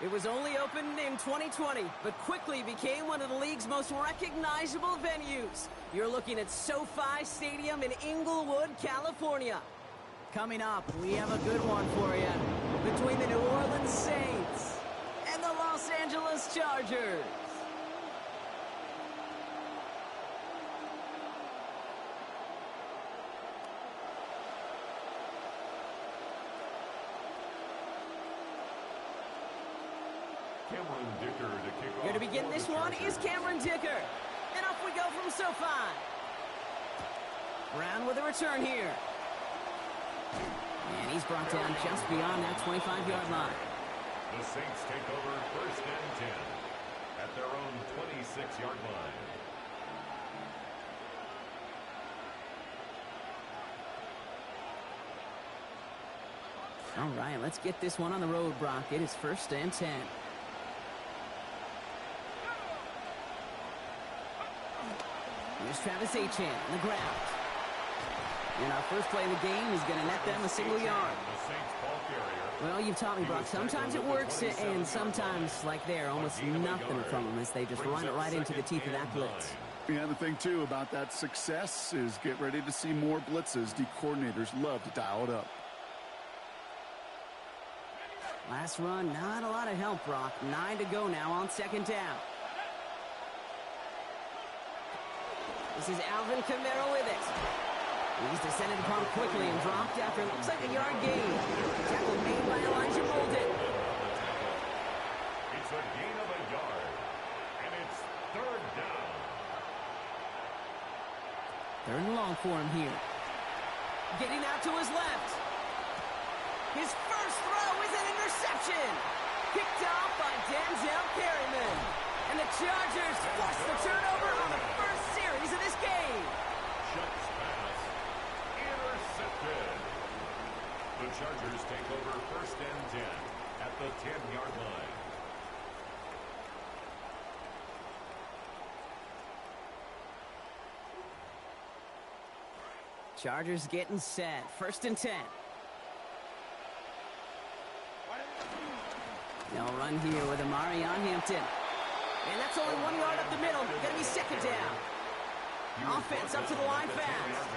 It was only opened in 2020, but quickly became one of the league's most recognizable venues. You're looking at SoFi Stadium in Inglewood, California. Coming up, we have a good one for you. Between the New Orleans Saints and the Los Angeles Chargers. Cameron Dicker to kick off. Here to begin this one is Cameron Dicker. And off we go from SoFi. Brown with a return here. And he's brought down just beyond that 25-yard line. The Saints take over 1st and 10 at their own 26-yard line. All right, let's get this one on the road, Brock. It is 1st and 10. Here's Travis Etienne on the ground. And our first play of the game is going to net them a single yard. Well, you've taught me, Brock. Sometimes it works, and sometimes, like there, almost nothing from them as they just run it right into the teeth of that blitz. Yeah, the thing, too, about that success is get ready to see more blitzes. The coordinators love to dial it up. Last run, not a lot of help, Brock. 9 to go now on 2nd down. This is Alvin Kamara with it. He's descended upon quickly and dropped after it looks like a yard gain. Tackle made by Elijah Molden. It's a gain of a yard, and it's 3rd down. 3rd and long for him here. Getting out to his left. His first throw is an interception. Picked off by Denzel Perryman. And the Chargers force the turnover on the first series of this game. Shuts pass. Intercepted. The Chargers take over 1st and 10 at the 10-yard line. Chargers getting set. 1st and 10. They'll run here with Amari on Hampton. And that's only 1 yard up the middle. Going to be 2nd down. Offense up to the line fast.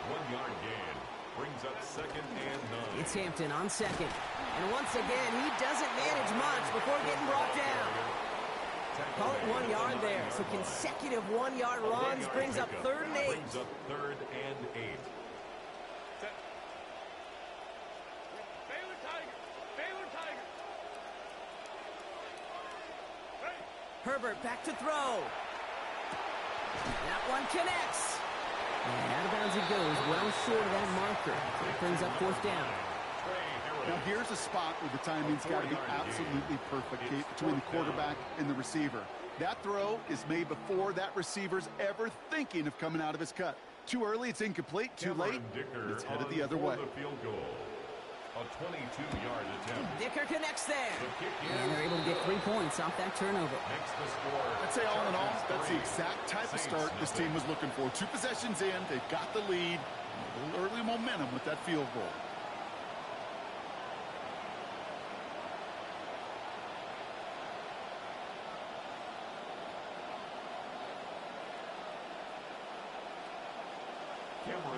1 yard gain brings up 2nd and 9. It's Hampton on 2nd. And once again, he doesn't manage much before getting brought down. Call it 1 yard there. So consecutive 1 yard runs brings up 3rd and 8. Brings up 3rd and 8. Herbert back to throw. That one connects. And out of bounds he goes, well short of that marker. So it brings up 4th down. Now here's a spot where the timing's got to be absolutely perfect, Kate, between the quarterback and the receiver. That throw is made before that receiver's ever thinking of coming out of his cut. Too early, it's incomplete. Too late, it's headed the other way. A 22-yard attempt. Dicker connects there. And they're able to get 3 points off that turnover. Makes the score. I'd say all in all, that's the exact type of start this team was looking for. 2 possessions in, they've got the lead. A little early momentum with that field goal.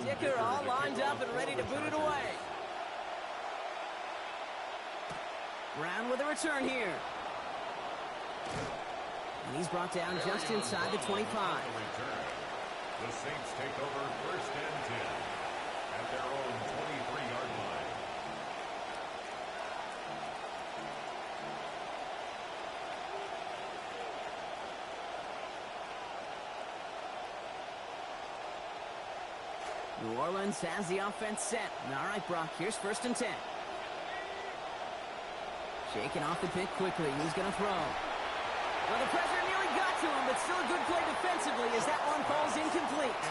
Dicker all lined up and ready to boot it away. Brown with a return here. And he's brought down just inside the 25. The Saints take over 1st and 10 at their own 23-yard line. New Orleans has the offense set. All right, Brock, here's 1st and 10. Shaking off the pick quickly. He's going to throw. Well, the pressure nearly got to him, but still a good play defensively as that one falls incomplete.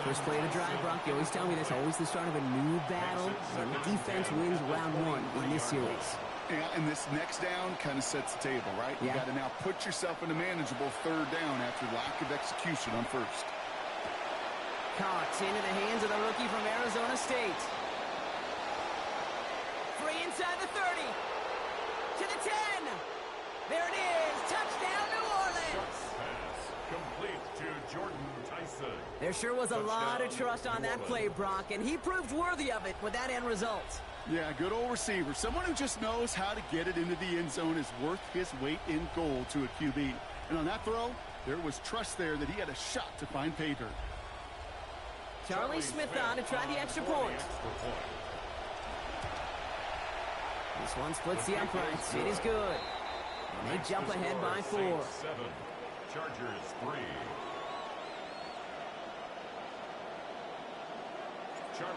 First play of the drive, Brock. You always tell me this, always the start of a new battle, and the defense wins round one in this series. Yeah, and this next down kind of sets the table, right? You got to now put yourself in a manageable third down after lack of execution on first. Caught into the hands of the rookie from Arizona State. Free inside the 30. To the 10. There it is. Touchdown, New Orleans. Pass complete to Jordan Tyson. There sure was a lot of trust on that play, Brock, and he proved worthy of it with that end result. Yeah, good old receiver. Someone who just knows how to get it into the end zone is worth his weight in gold to a QB. And on that throw, there was trust there that he had a shot to find pay dirt. Charlie Smith on to try the extra point. This one splits the uprights. It is good. And they jump ahead by 4. 7. Chargers 3.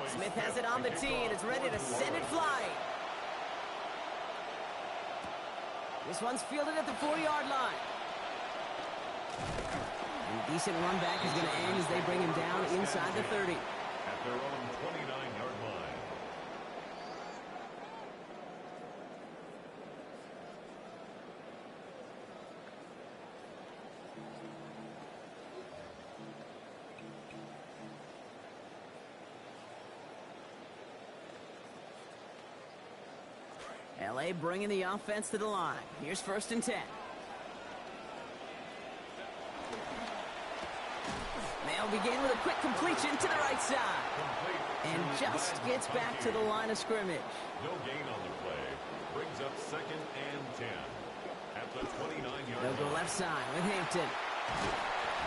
Smith has it on the tee and is ready to send it flying. This one's fielded at the 4-yard line. And decent run back is going to end as they bring him down inside the 30. At their own 29-yard line. LA bringing the offense to the line. Here's 1st and 10. They'll begin with a quick completion to the right side. And just gets back to the line of scrimmage. No gain on the play. Brings up 2nd and 10. At the 29-yard They'll go line. left side with Hampton.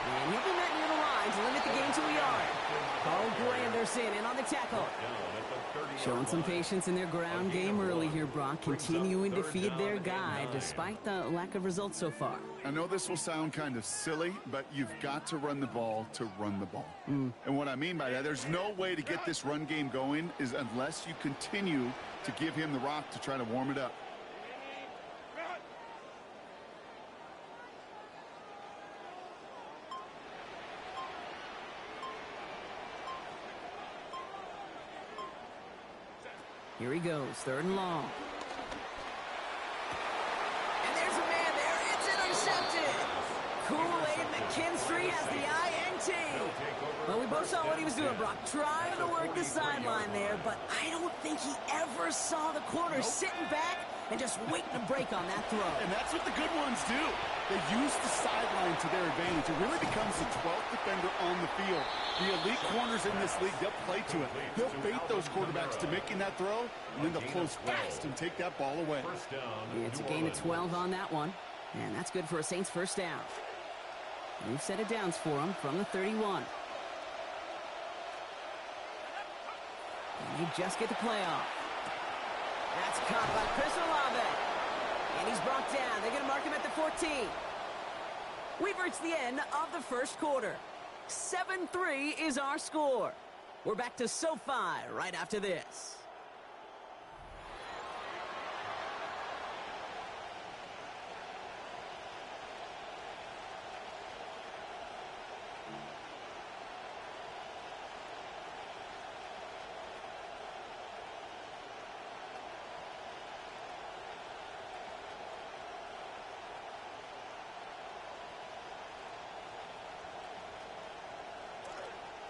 And he'll be met near the line to limit the game to a yard. Carl Granderson in on the tackle. Showing some patience in their ground game early here, Brock. Continuing to feed their guy despite the lack of results so far. I know this will sound kind of silly, but you've got to run the ball to run the ball. And what I mean by that, there's no way to get this run game going is unless you continue to give him the rock to try to warm it up. Here he goes, 3rd and long. And there's a man there. It's intercepted. Kool-Aid McKinstry has the INT. Well, we both saw what he was doing, Brock. Trying to work the sideline there, but I don't think he ever saw the corner sitting back and just waiting to break on that throw. And that's what the good ones do. They use the sideline to their advantage. It really becomes the 12th defender on the field. The elite corners in this league, they'll play to it. They'll bait those quarterbacks to making that throw, and then they'll close fast and take that ball away. It's a gain of 12 on that one, and that's good for a Saints 1st down. New set of downs for him from the 31. And they just get the play off. That's caught by Chris Olave. And he's brought down. They're going to mark him at the 14. We've reached the end of the 1st quarter. 7-3 is our score. We're back to SoFi right after this.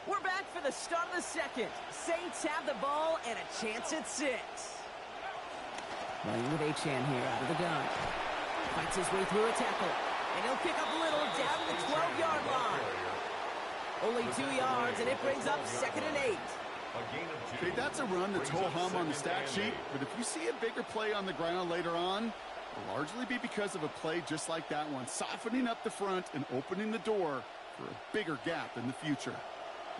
We're back for the start of the 2nd. Saints have the ball and a chance at 6. Running with Achane here out of the gun. Fights his way through a tackle. And he'll pick up a little down to the 12-yard line. Only 2 yards, and it brings up 2nd and 8. Okay, that's a run that's ho-hum on the stat sheet, but if you see a bigger play on the ground later on, it'll largely be because of a play just like that one, softening up the front and opening the door for a bigger gap in the future.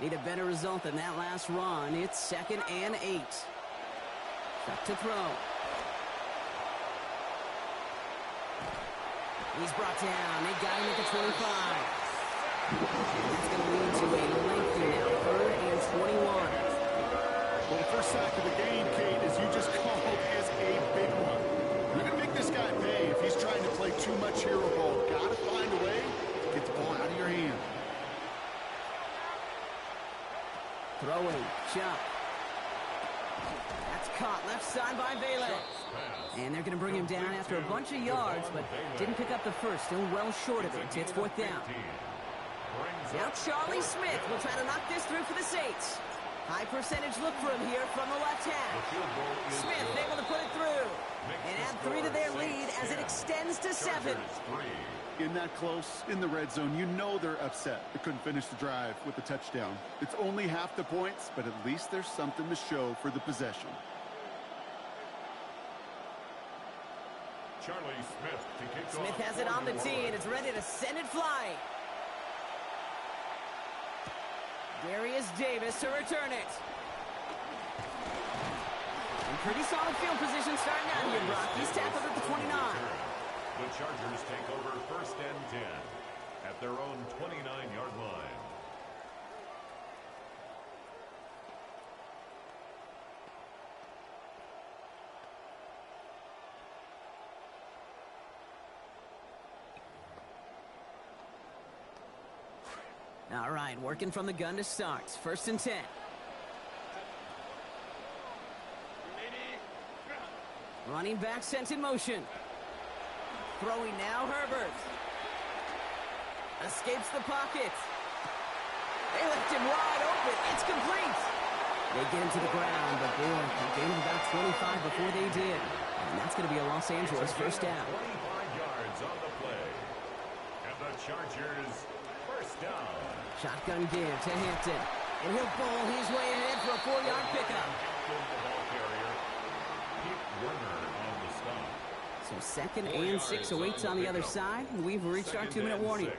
Need a better result than that last run. It's 2nd and 8. Back to throw. He's brought down. They got him at the 25. That's going to lead to a lengthy now 3rd and 21. Well, the first sack of the game, Kate, as you just called, is a big one. You're going to make this guy pay if he's trying to play too much hero ball. Got to find find a way to get the ball out of your hand. Throwing, jump. That's caught left side by Vele. And they're going to bring him down after a bunch of yards, but didn't pick up the first. Still well short of it. It's fourth down. Now Charlie Smith will try to knock this through for the Saints. High percentage look for him here from the left half. Smith able to put it through and add 3 to their lead as it extends to 7. In that close, in the red zone, you know they're upset. They couldn't finish the drive with the touchdown. It's only half the points, but at least there's something to show for the possession. Charlie Smith to kick off. Smith has it on the tee and is ready to send it flying. Darius Davis to return it. And pretty solid field position starting out here, Brock. He's tackled at the 29. The Chargers take over first and 10 at their own 29-yard line. All right, working from the gun to start. First and 10. Running back sent in motion. Throwing now, Herbert. Escapes the pocket. They left him wide open. It's complete. They get him to the ground, but boy, they gained about 25 before they did. And that's going to be a Los Angeles first down. 25 yards on the play. And the Chargers first down. Shotgun give to Hampton. And he'll bowl his way ahead for a 4-yard pickup. The ball carrier, Pete Werner on the stop. So second and 6 awaits on the other side. And we've reached our 2-minute warning.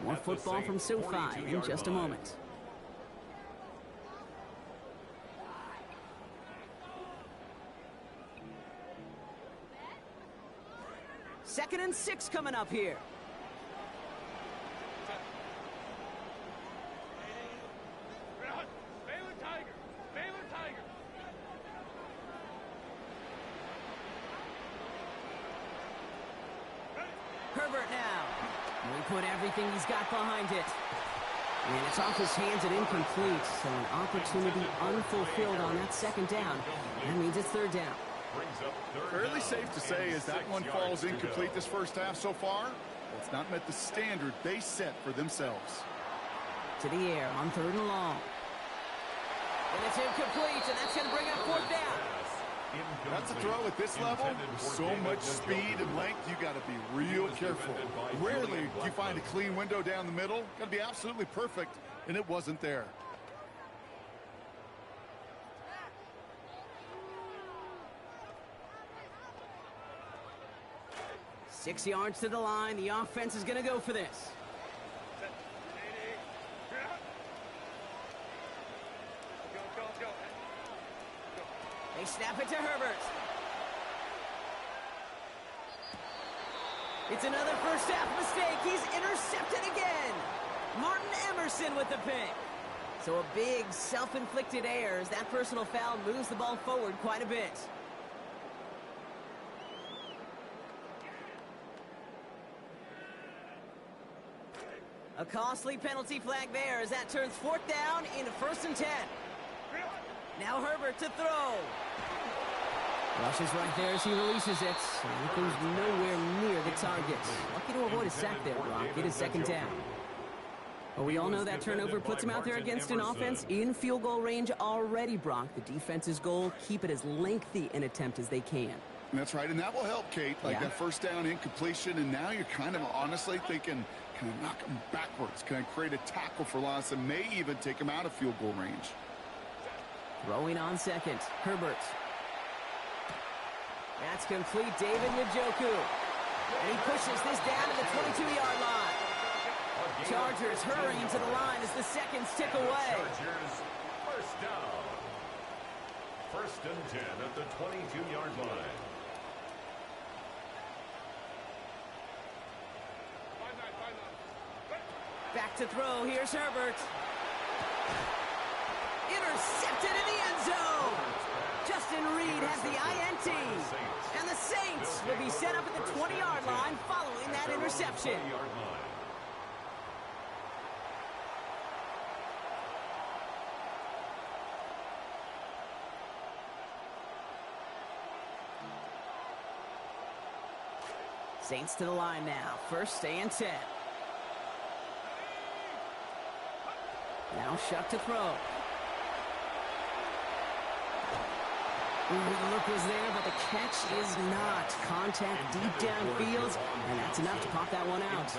More football from SoFi in just a moment. Second and 6 coming up here. Herbert now. We put everything he's got behind it. And it's off his hands and incomplete. So an opportunity unfulfilled on that second down. That means it's third down. Fairly safe to say as that one falls incomplete this first half so far, well, it's not met the standard they set for themselves. To the air on third and long. And it's incomplete, and that's going to bring up fourth down. That's a throw at this level. With so much speed and length, you got to be real careful. Rarely do you find a clean window down the middle. Got to be absolutely perfect, and it wasn't there. Six yards to the line. The offense is going to go for this. They snap it to Herbert. It's another first half mistake. He's intercepted again. Martin Emerson with the pick. So a big self-inflicted error as that personal foul moves the ball forward quite a bit. A costly penalty flag there as that turns fourth down into first and 10. Now Herbert to throw. Rushes right there as he releases it. And it goes nowhere near the target. Lucky to avoid a sack there, Brock. It is second down. Well, we all know that turnover puts him out there against an offense in field goal range already, Brock. The defense's goal, keep it as lengthy an attempt as they can. That's right, and that will help, Kate. Like that first down incompletion, and now you're kind of honestly thinking, can I knock him backwards? Can I create a tackle for loss and may even take him out of field goal range? Throwing on second, Herbert. That's complete, David Njoku. And he pushes this down to the 22-yard line. Chargers hurrying to the line as the seconds tick away. Chargers first down. First and 10 at the 22-yard line. Back to throw. Here's Herbert. Intercepted in the end zone. Justin Reed has the INT. And the Saints will be set up at the 20-yard line following that interception. Saints to the line now. First and 10. Now Shuck to throw. Ooh, the look was there, but the catch is not. Contact deep downfield, and that's enough to pop that one out.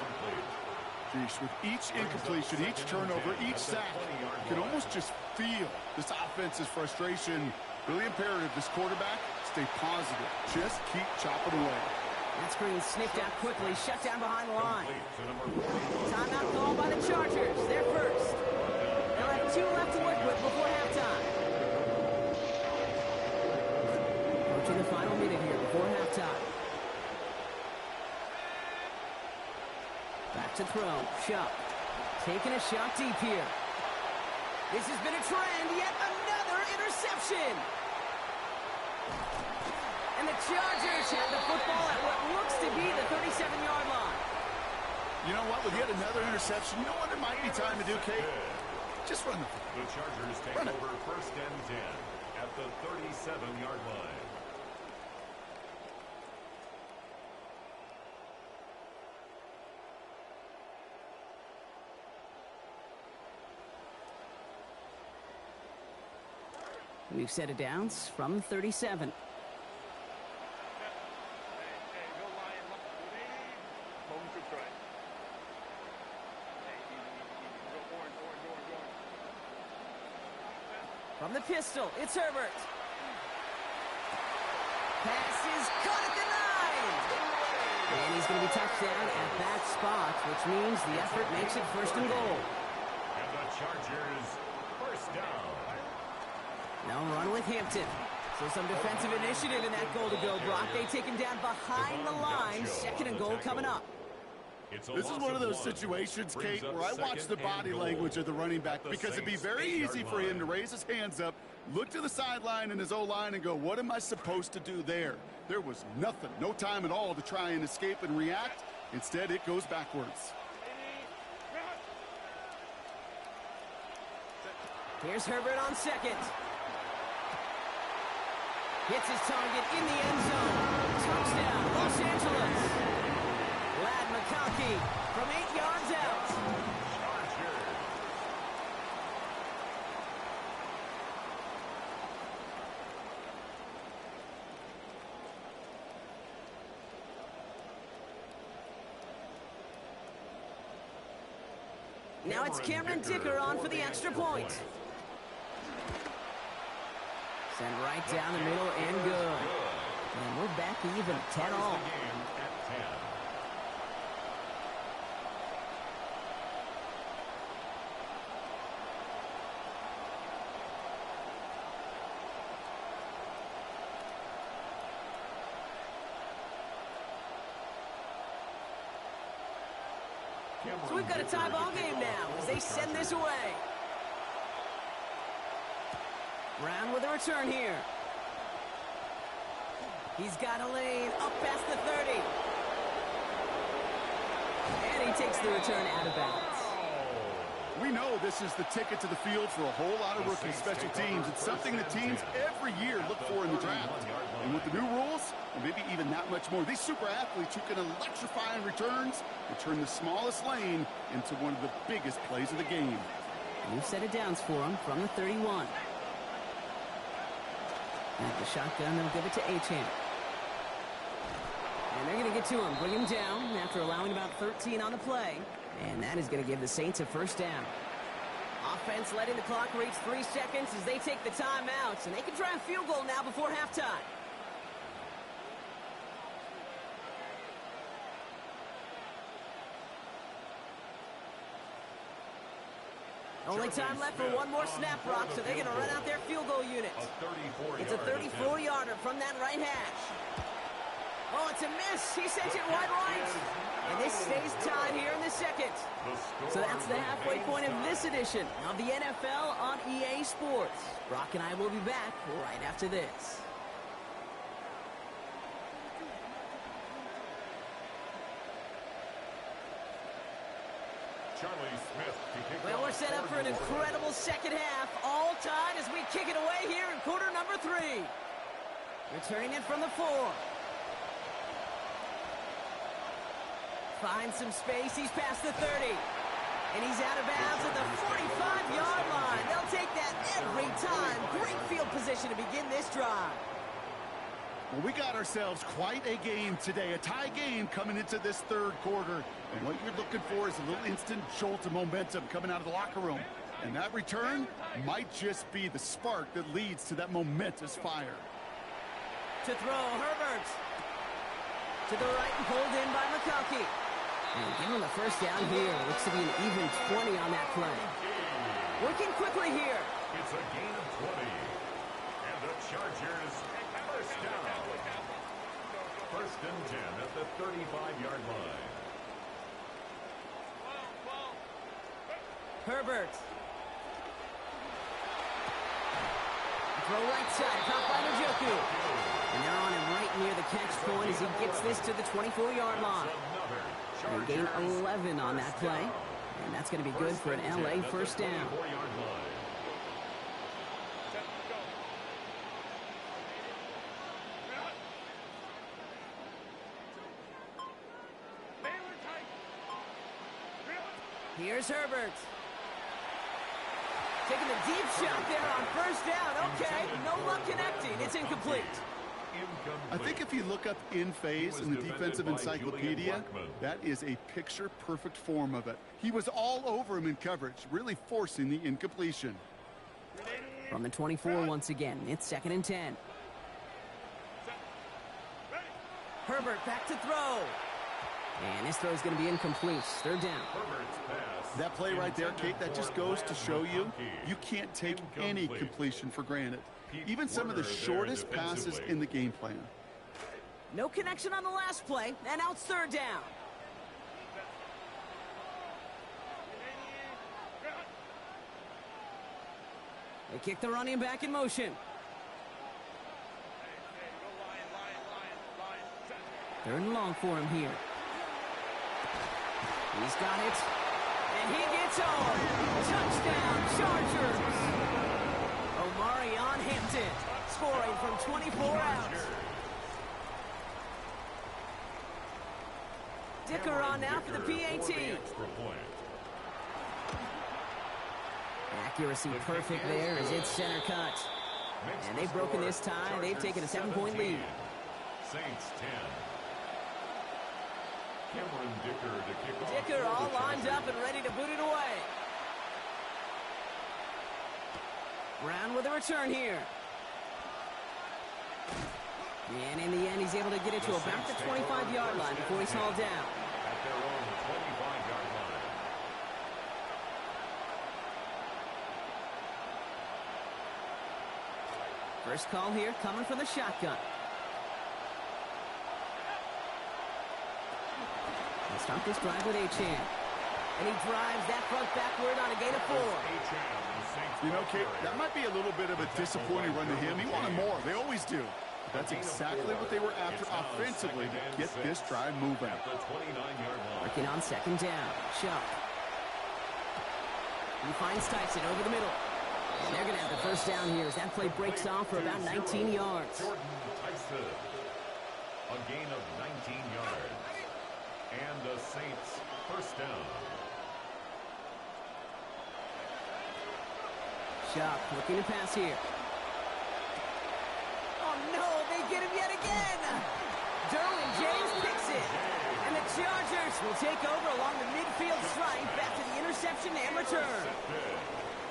Jeez, with each incompletion, each turnover, each sack, you can almost just feel this offense's frustration. Really imperative, this quarterback, stay positive. Just keep chopping away. That screen sniffed out quickly, shut down behind the line. Timeout called by the Chargers. They're first. They'll have 2 left to work with before halftime. Approaching the final minute here before halftime. Back to throw. Shuck. Taking a shot deep here. This has been a trend. Yet another interception. And the Chargers have the football at what looks to be the 37-yard line. You know what? With yet another interception, you know what it might be time to do, Kate? Just run the football. The Chargers take over first and 10 at the 37-yard line. We've set it downs from 37. From the pistol, it's Herbert. Pass is caught at the 9. And he's going to be touchdown at that spot, which means the effort makes it first and goal. And the Chargers first down. Now run with Hampton. So some defensive initiative in that goal to go, Brock. They take him down behind the line. Second and goal coming up. This is one of those situations, Kate, where I watch the body language of the running back because it'd be very easy for him to raise his hands up, look to the sideline and his O-line and go, what am I supposed to do there? There was nothing, no time at all to try and escape and react. Instead, it goes backwards. Here's Herbert on second. Hits his target in the end zone. Touchdown, Los Angeles. Ladd McConkey from 8 yards out. Now it's Cameron Dicker on for the extra point. Send right down the middle and good. And we're back even, 10-all. So we've got a tie ball game now as they send this away. Brown with a return here. He's got a lane up past the 30. And he takes the return out of bounds. We know this is the ticket to the field for a whole lot of rookie special teams. It's something that teams every year look for in the draft. And with the new rules, and maybe even that much more, these super athletes who can electrify in returns and turn the smallest lane into one of the biggest plays of the game. We've set it downs for him from the 31. At the shotgun, they'll give it to Achane. And they're going to get to him, bring him down after allowing about 13 on the play. And that is going to give the Saints a first down. Offense letting the clock reach 3 seconds as they take the timeouts. And they can try a field goal now before halftime. Only time left for one more snap, Brock, so they're going to run out their field goal unit. It's a 34-yarder from that right hash. Oh, it's a miss. He sent it wide right. And this stays tied here in the second. So that's the halfway point of this edition of the NFL on EA Sports. Brock and I will be back right after this. Well, we're set up for an incredible second half. All tied as we kick it away here in quarter number 3. Returning it from the 4. Finds some space. He's past the 30. And he's out of bounds at the 45-yard line. They'll take that every time. Great field position to begin this drive. Well, we got ourselves quite a game today, a tie game coming into this third quarter. And what you're looking for is a little instant jolt of momentum coming out of the locker room. And that return might just be the spark that leads to that momentous fire. To throw, Herbert. To the right and pulled in by McConkey. And give him the first down here. Looks to be an even 20 on that play. Working quickly here. It's a gain of 20. And the Chargers first down. First and 10 at the 35-yard line. Herbert. Throw right side, caught by Njoku. And they're on him right near the catch point as he gets this to the 24-yard line. And gain 11 on that play. And that's going to be good for an LA first down. Here's Herbert. Taking the deep shot there on first down. Okay, no luck connecting. It's incomplete. I think if you look up in phase in the defensive encyclopedia, that is a picture-perfect form of it. He was all over him in coverage, really forcing the incompletion. From the 24 once again, it's 2nd and 10. Herbert back to throw. And this throw is going to be incomplete. 3rd down. That play right there, Kate, that just goes to show you, you can't take any completion for granted. Even some of the shortest passes in the game plan. No connection on the last play, and now it's 3rd down. They kick the running back in motion. 3rd and long for him here. He's got it. And he gets home. Touchdown, Chargers. Omarion Hampton scoring from 24 out. Dicker on now for the PAT. Accuracy perfect there as it's center cut. And they've broken this tie. They've taken a 7-point lead. Saints 10. Cameron Dicker to kick off. Dicker all lined up and ready to boot it away. Brown with a return here. And in the end, he's able to get it to about the 25-yard line before he's hauled down. At their own 25-yard line. First call here coming from the shotgun. Let's start this drive with Achane. And he drives that front backward on a gain of 4. You know, Kate, that might be a little bit of a disappointing run to him. He wanted more. They always do. That's exactly what they were after offensively to get this drive moving. Working on 2nd down. Chuck. He finds Tyson over the middle. And they're going to have the first down here as that play breaks off for about 19 yards. Jordan Tyson. A gain of 19 yards. And the Saints first down. Chuck looking to pass here. Oh no, they get him yet again. Derwin James picks it. And the Chargers will take over along the midfield stripe after the interception and return.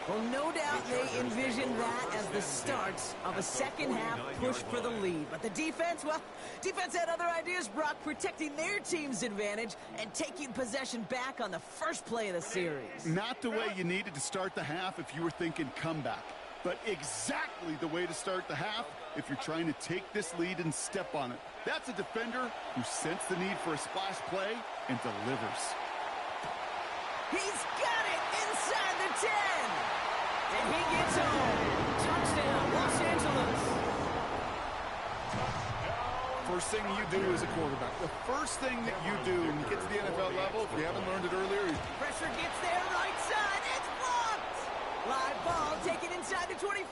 Well, no doubt they envisioned that as the start of a second-half push for the lead. But the defense, well, defense had other ideas, Brock, protecting their team's advantage and taking possession back on the first play of the series. Not the way you needed to start the half if you were thinking comeback, but exactly the way to start the half if you're trying to take this lead and step on it. That's a defender who sensed the need for a splash play and delivers. He's got it inside the 10. And he gets home. Touchdown, Los Angeles. First thing you do as a quarterback, the first thing that you do when you get to the NFL level, if you haven't learned it earlier, is pressure gets there, right side, it's blocked. Live ball taken inside the 25.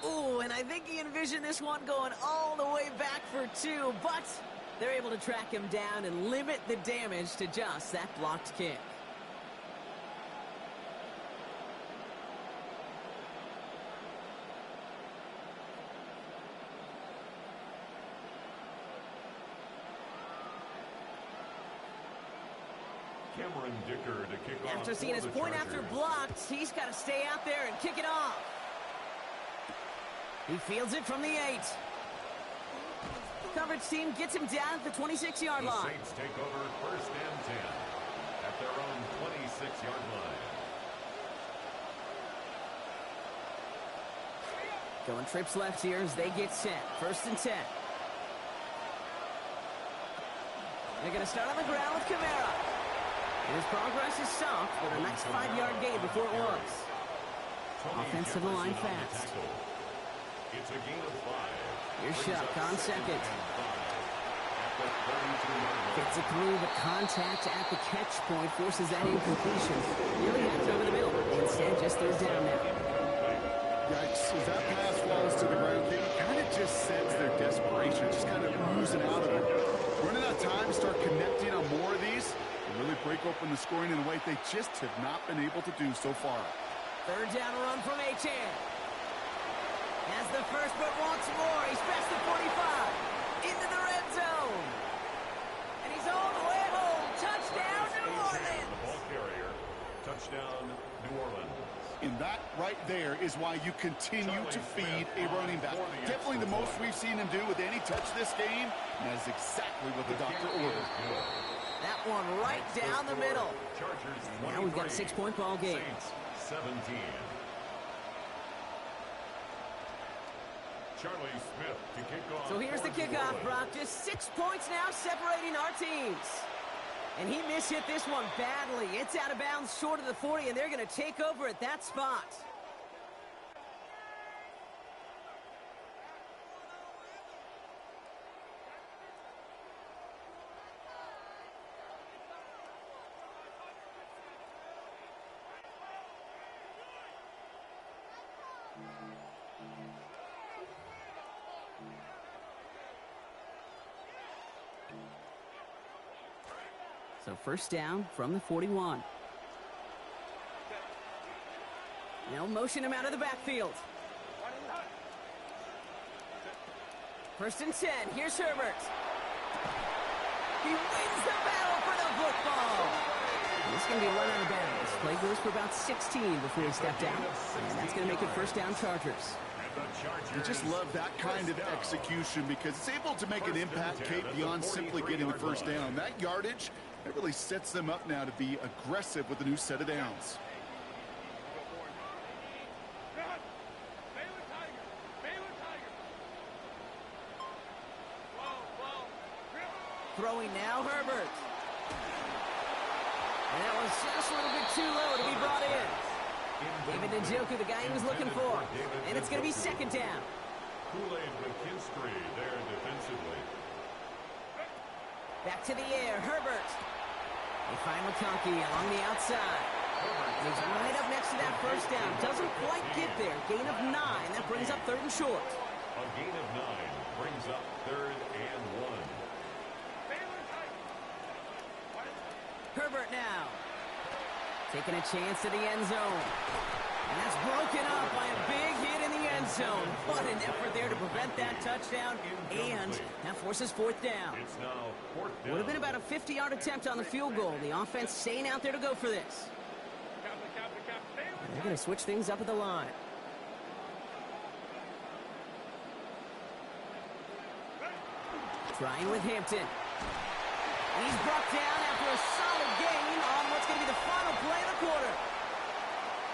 Ooh, and I think he envisioned this one going all the way back for 2, but They're able to track him down and limit the damage to just that blocked kick. Cameron Dicker to kick off. After seeing his point after blocked, he's got to stay out there and kick it off. He fields it from the 8. Coverage team gets him down at the 26-yard line. The Saints take over first and 10 at their own 26-yard line. Going trips left here as they get set. First and 10. They're going to start on the ground with Kamara. And his progress is stopped with a nice 5-yard gain before it was. Offense to the line fast. It's a gain of 5. Here's Shuck on second. Gets it through, but contact at the catch point forces that incompletion. Nearly heads over the middle. Instead, just third down now. Yikes, as that pass falls to the ground, they kind of just sense their desperation, just kind of oozing out of it. Running out of time, start connecting on more of these, and really break open the scoring in a way they just have not been able to do so far. Third down run from Achane. Has the first, but wants more. He's past the 45. Into the red zone. And he's all the way home. Touchdown, New Orleans. The ball carrier. Touchdown, New Orleans. And that right there is why you continue to feed a running back. Definitely the most we've seen him do with any touch this game, and that is exactly what the doctor ordered. That one right down the middle. Now we've got a 6-point ball game. Saints 17. Charlie Smith to kick off. So here's the kickoff, Brock. Just 6 points now separating our teams. And he mishit this one badly. It's out of bounds short of the 40, and they're going to take over at that spot. So first down from the 41. They'll motion him out of the backfield. First and 10. Here's Herbert. He wins the battle for the football. This is going to be a run out of bounds. Play goes for about 16 before he stepped out. And that's going to make it first down Chargers. You just love that kind of execution because it's able to make an impact, Kate, beyond simply getting the first down. That yardage, it really sets them up now to be aggressive with a new set of downs. Throwing now, Herbert. And that was just a little bit too low to be brought in. David Njoku, the guy he was looking for. And it's going to be second down. Kool-Aid McKinstry there defensively. Back to the air, Herbert. They find McConkey along the outside. And he's right up next to that first down. Doesn't quite get there. Gain of 9. That brings up third and short. A gain of 9 brings up third and 1. Herbert now. Taking a chance to the end zone. And that's broken up by a big hit in the end zone. What an effort there to prevent that touchdown. And that forces fourth down. It's now fourth down. Would have been about a 50-yard attempt on the field goal. The offense staying out there to go for this. And they're going to switch things up at the line. Trying with Hampton. And he's brought down after a solid gain on what's going to be the final play of the quarter.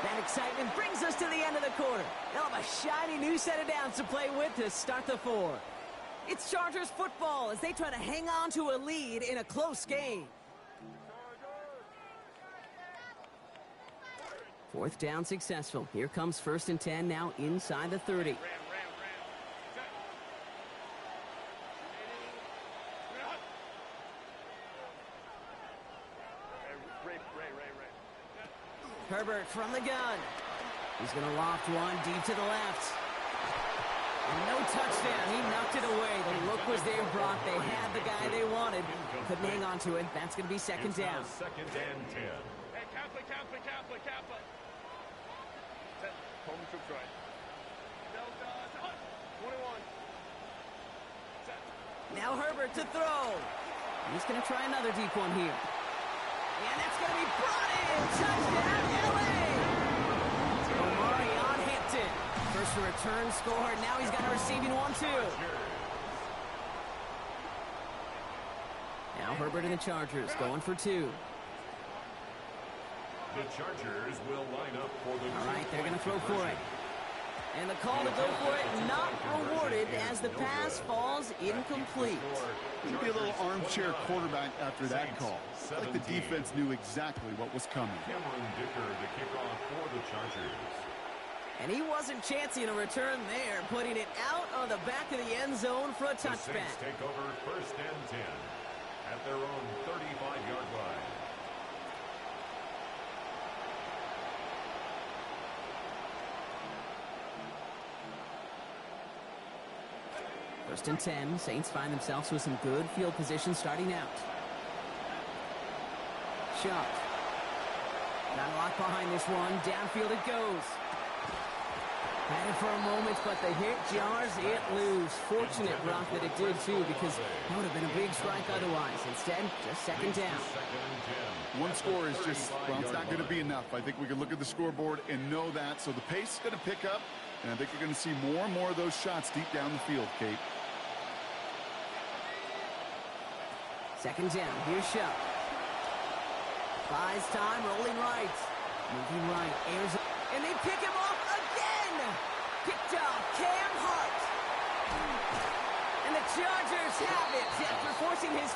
That excitement brings us to the end of the quarter. They'll have a shiny new set of downs to play with to start the fourth. It's Chargers football as they try to hang on to a lead in a close game. Fourth down successful. Here comes first and 10 now inside the 30. Herbert from the gun. He's going to loft one deep to the left. And no touchdown. He knocked it away. The look was there, Brock. They had the guy they wanted. Couldn't hang on to it. That's going to be second down. Second and 10. Hey, Kappa. Home to try. Delta, 21. Now Herbert to throw. He's going to try another deep one here. And that's going to be brought in. Touchdown, L.A. Omarion Hampton. First to return score. Now he's got a receiving one, too. Now Herbert and the Chargers going for two. The Chargers will line up for the All right, they're going to throw for it. And the call to go for it not rewarded as the pass falls incomplete. Maybe a little armchair quarterback after that call. Like the defense knew exactly what was coming. Cameron Dicker, the kickoff for the Chargers. And he wasn't chancing a return there, putting it out on the back of the end zone for a The Saints touchback. take over first and 10 at their own 35-yard line. First and 10, Saints find themselves with some good field position starting out. Shot. Got a lot behind this one. Downfield it goes. Had it for a moment, but the hit jars it loose. Fortunate, Brock, that it did too, because that would have been a big strike otherwise. Instead, just second down. Second and 10. One score is just, well, it's not going to be enough. I think we can look at the scoreboard and know that. So the pace is going to pick up, and I think you're going to see more and more of those shots deep down the field, Kate. Second down, here's Shuck. Buys time, rolling right. Moving right, airs it, and they pick him off again! Picked off Cam Hart. And the Chargers have it after forcing his...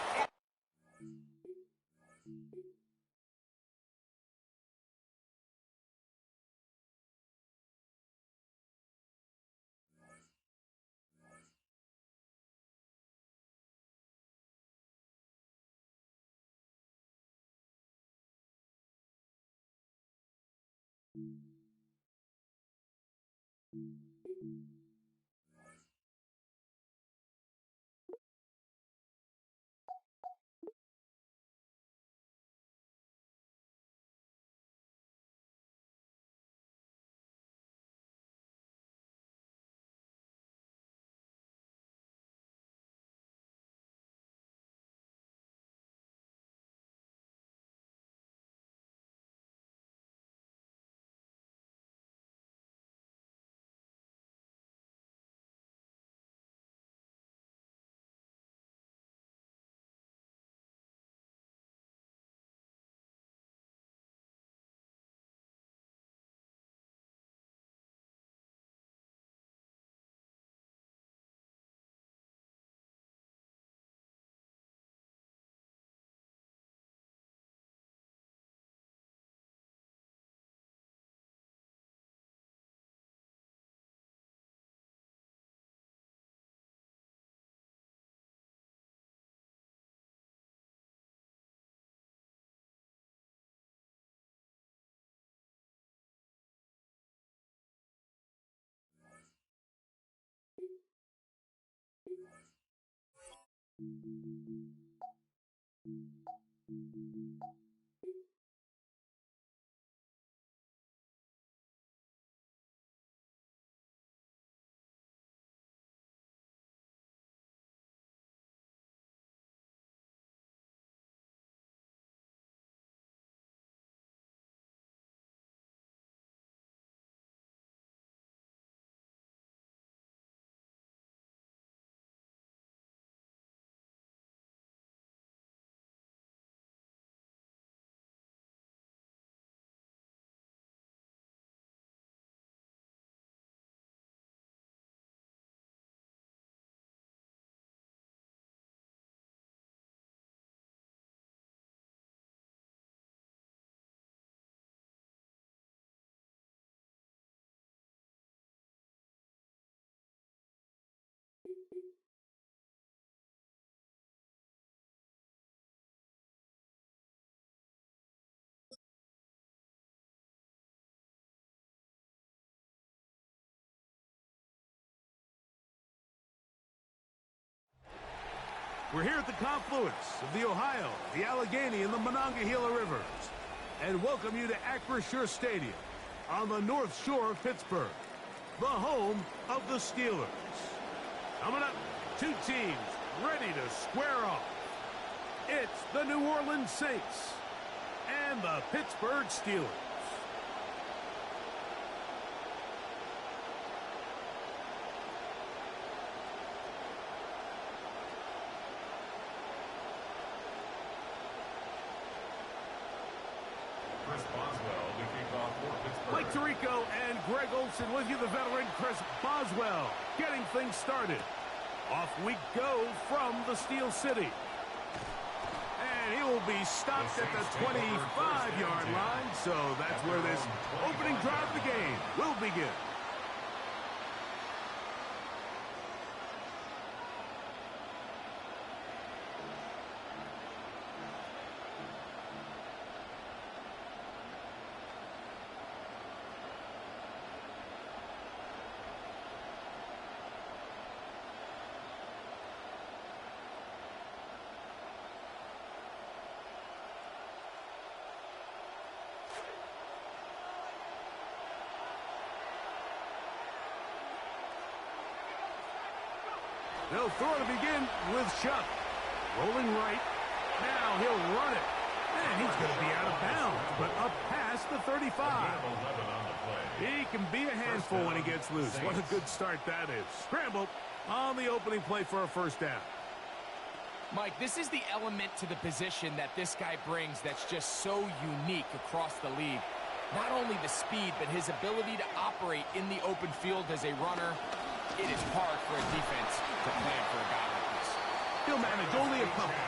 We're here at the confluence of the Ohio, the Allegheny, and the Monongahela Rivers, and welcome you to Acrisure Stadium on the North Shore of Pittsburgh, the home of the Steelers. Coming up, two teams ready to square off. It's the New Orleans Saints and the Pittsburgh Steelers. Chris Boswell to kick off for Pittsburgh. Mike Tirico and Greg Olsen with you, the veteran Chris Boswell, getting things started. Off we go from the Steel City. And he will be stopped at the 25-yard line, so that's where this opening drive of the game will begin. They'll throw to begin with Shuck. Rolling right. Now he'll run it. And he's going to be out of bounds, but up past the 35. He can be a handful when he gets loose. What a good start that is. Scramble on the opening play for a first down. Mike, this is the element to the position that this guy brings that's just so unique across the league. Not only the speed, but his ability to operate in the open field as a runner. It is hard for a defense to plan for a guy like this. He'll manage only a couple.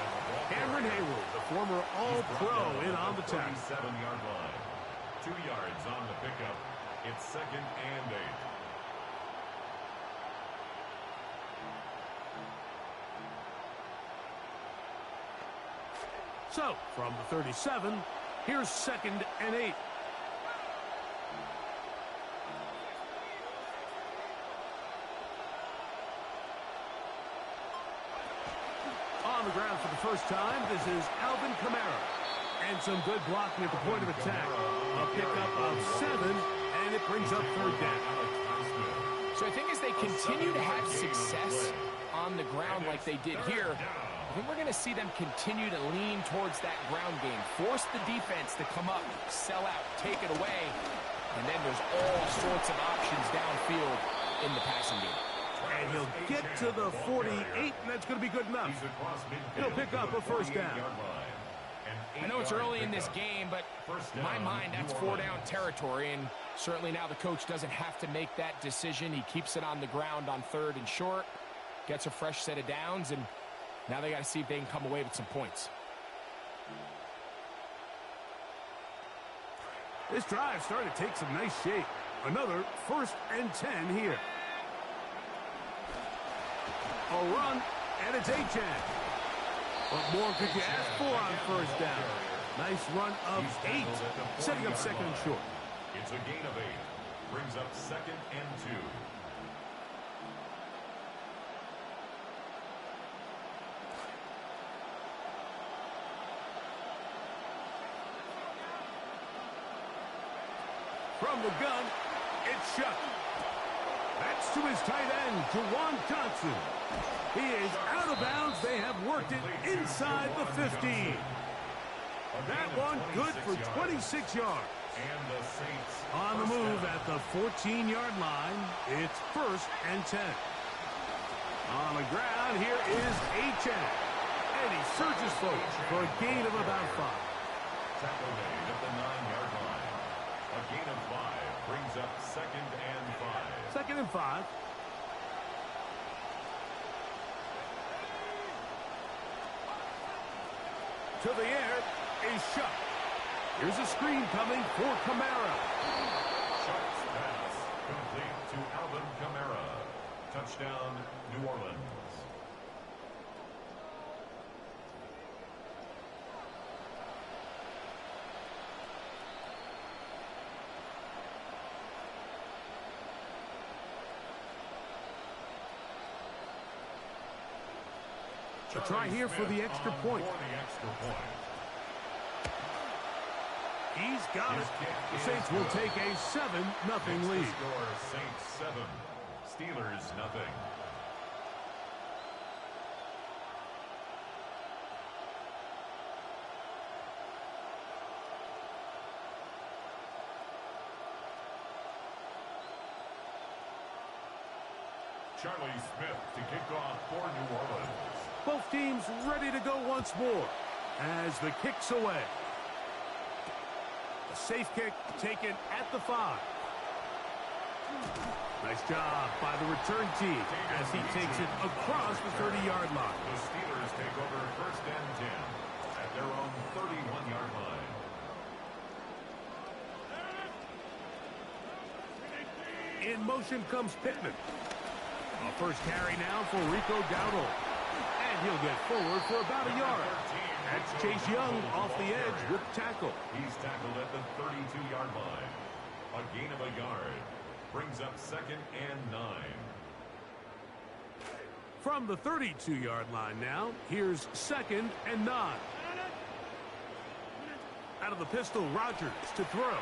Cameron Hayward, the former All-Pro, in on the tackle. 7-yard line. 2 yards on the pickup. It's 2nd and 8. So, from the 37, here's 2nd and 8. On the ground for the first time, this is Alvin Kamara. And some good blocking at the point of attack. A pickup of 7, and it brings up 3rd down. So I think as they continue to have success on the ground like they did here, I think we're going to see them continue to lean towards that ground game. Force the defense to come up, sell out, take it away. And then there's all sorts of options downfield in the passing game. And he'll get to the 48, and that's going to be good enough. He'll pick up a first down. I know it's early in this game, but in my mind, that's 4-down territory, and certainly now the coach doesn't have to make that decision. He keeps it on the ground on 3rd and short, gets a fresh set of downs, and now they got to see if they can come away with some points. This drive starting to take some nice shape. Another 1st and 10 here. A run, and it's Achane. What more could you ask for on first down? Nice run of 8, setting up 2nd and short. It's a gain of 8. Brings up 2nd and 2. From the gun, it's Shuck. That's to his tight end, Juwan Johnson. He is out of bounds. They have worked it inside the 15. That one good for 26 yards. And the Saints on the move at the 14-yard line. It's 1st and 10. On the ground, here is Achane. And he surges forward for a gain of about 5. Tackle made at the 9-yard line. A gain of 5 brings up 2nd and 5. 2nd and 5. To the air is Shuck. Here's a screen coming for Kamara. Shuck's pass complete to Alvin Kamara. Touchdown, New Orleans. A try here for the extra point. He's got it. The Saints will take a 7-0 lead. Score Saints 7, Steelers nothing. Charlie Smith to kick off for New Orleans. Both teams ready to go once more as the kick's away. A safe kick taken at the 5. Nice job by the return team as he takes it across the 30-yard line. The Steelers take over first and 10 at their own 31-yard line. In motion comes Pittman. A first carry now for Rico Dowdle. And he'll get forward for about a yard. That's Chase Young off the edge with tackle. He's tackled at the 32-yard line. A gain of a yard. Brings up second and 9. From the 32-yard line now, here's second and 9. Out of the pistol, Rodgers to throw.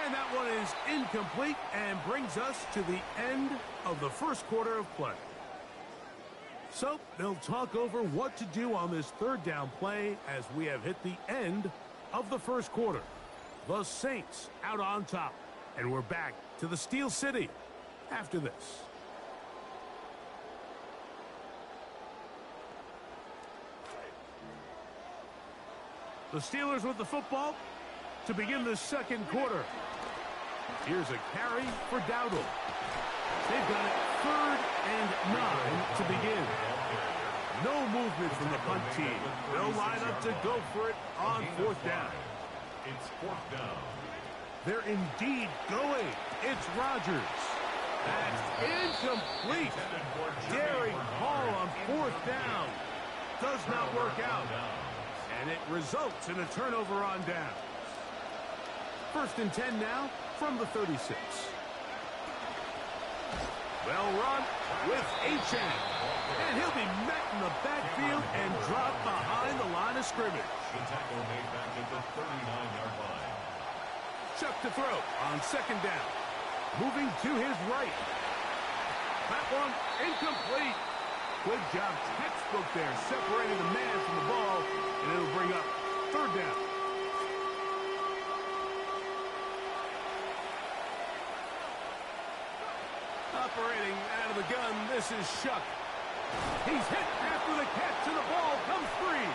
And that one is incomplete and brings us to the end of the first quarter of play. So they'll talk over what to do on this third down play as we have hit the end of the first quarter. The Saints out on top. And we're back to the Steel City after this. The Steelers with the football to begin the second quarter. Here's a carry for Dowdle. They've got it 3rd and 9 to begin. No movement from the punt team. They'll line up to go for it on 4th down. It's 4th down. They're indeed going. It's Rodgers. That's incomplete. Derek Hall on 4th down. Does not work out. And it results in a turnover on down. 1st and 10 now from the 36. Well run with Achane. And he'll be met in the backfield and dropped behind the line of scrimmage. The tackle made back at the 39-yard line. Chuck to throw on 2nd down. Moving to his right. That one incomplete. Good job, textbook there, separating the man from the ball, and it'll bring up 3rd down. Operating out of the gun, this is Shuck. He's hit after the catch, and the ball comes free.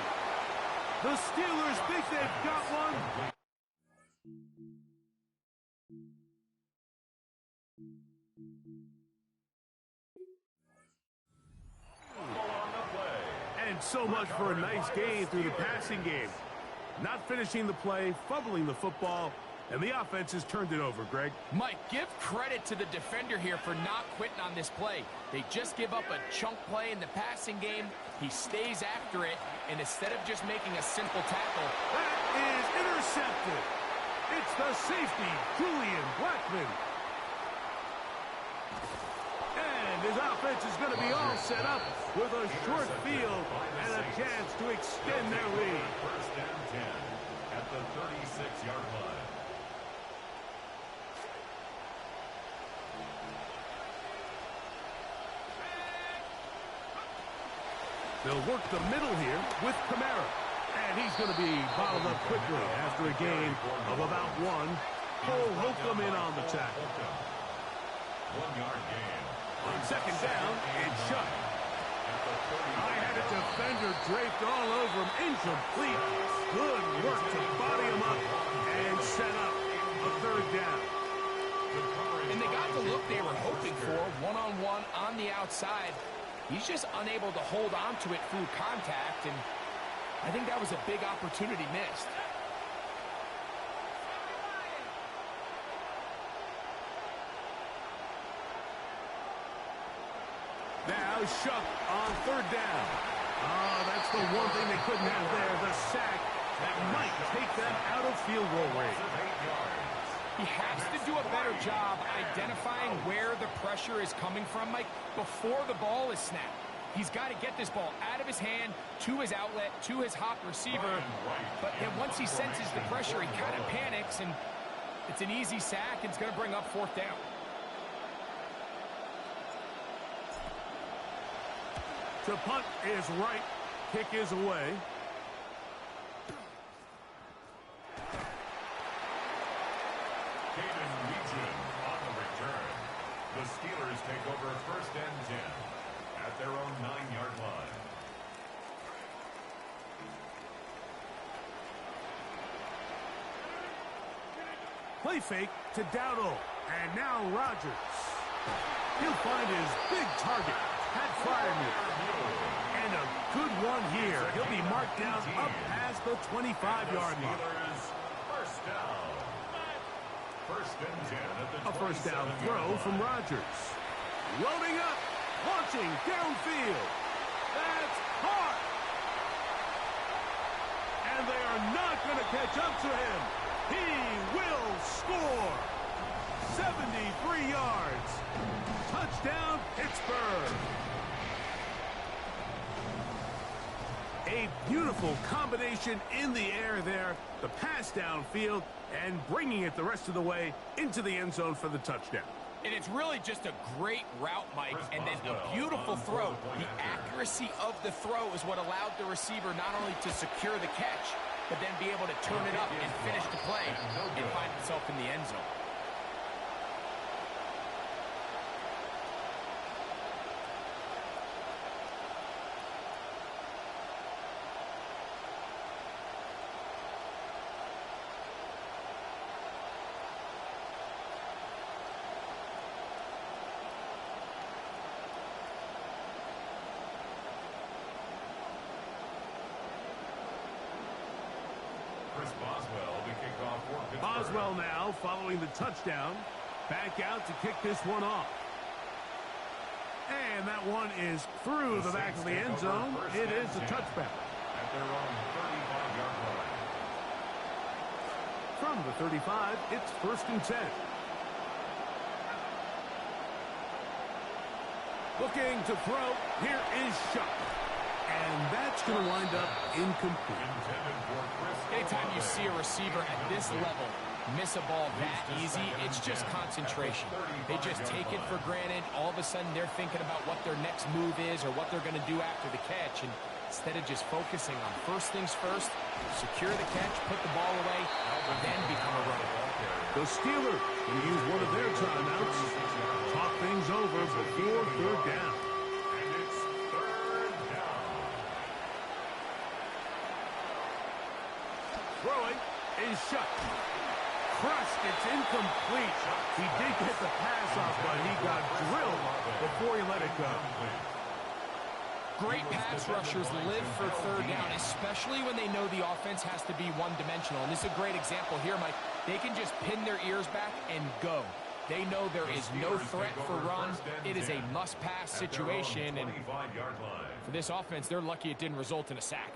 The Steelers think they've got one. And so much for a nice gain through the passing game. Not finishing the play, fumbling the football, and the offense has turned it over, Greg. Mike, give credit to the defender here for not quitting on this play. They just give up a chunk play in the passing game. He stays after it, and instead of just making a simple tackle. That is intercepted. It's the safety, Julian Blackmon. And his offense is going to be all set up with a short field and a chance to extend their lead. 1st and 10 at the 36-yard line. They'll work the middle here with Kamara. And he's going to be bottled up quickly after a gain of about 1. Cole Holcomb in on the tackle. 1-yard gain. On 2nd down, it's Shuck. I had a defender draped all over him. Incomplete. Good work to body him up and set up a 3rd down. And they got the look they were hoping for, one-on-one on the outside. He's just unable to hold on to it through contact, and I think that was a big opportunity missed. Now Shuck on 3rd down. Oh, that's the one thing they couldn't have there, the sack that might take them out of field goal range. He has to do a better job identifying where the pressure is coming from, Mike, before the ball is snapped. He's got to get this ball out of his hand to his outlet, to his hot receiver. But then once he senses the pressure, he kind of panics, and it's an easy sack. It's going to bring up 4th down. The punt is right. Kick is away. Caden Legion on the return. The Steelers take over 1st and 10 at their own 9-yard line. Play fake to Dowdle. And now Rodgers. He'll find his big target. Pat Freiermuth. And a good one here. He'll be marked down up past the 25-yard mark. First down. 1st and 10 at the A first down throw from Rodgers. Loading up. Launching downfield. That's hard. And they are not going to catch up to him. He will score. 73 yards. Touchdown, Pittsburgh. A beautiful combination in the air there. The pass downfield and bringing it the rest of the way into the end zone for the touchdown. And it's really just a great route, Mike, and then a beautiful throw. The accuracy of the throw is what allowed the receiver not only to secure the catch, but then be able to turn it up and finish the play and find himself in the end zone. Boswell now following the touchdown. Back out to kick this one off. And that one is through the back of the end zone. It is a touchback. At their own 35-yard line. From the 35, it's 1st and 10. Looking to throw. Here is Shuck. And that's going to wind up incomplete. Anytime you see a receiver at this level miss a ball that easy, it's just concentration. They just take it for granted. All of a sudden, they're thinking about what their next move is or what they're going to do after the catch. And instead of just focusing on first things first, secure the catch, put the ball away, then become a runner. The Steelers going to use one of their timeouts. Talk things over before 3rd down. And it's 3rd down. Throwing is Shuck. Crushed, it's incomplete. He did get the pass off, but he got drilled before he let it go. Great pass rushers live for 3rd down, especially when they know the offense has to be one-dimensional. And this is a great example here, Mike. They can just pin their ears back and go. They know there is no threat for run. It is a must-pass situation. And for this offense, they're lucky it didn't result in a sack.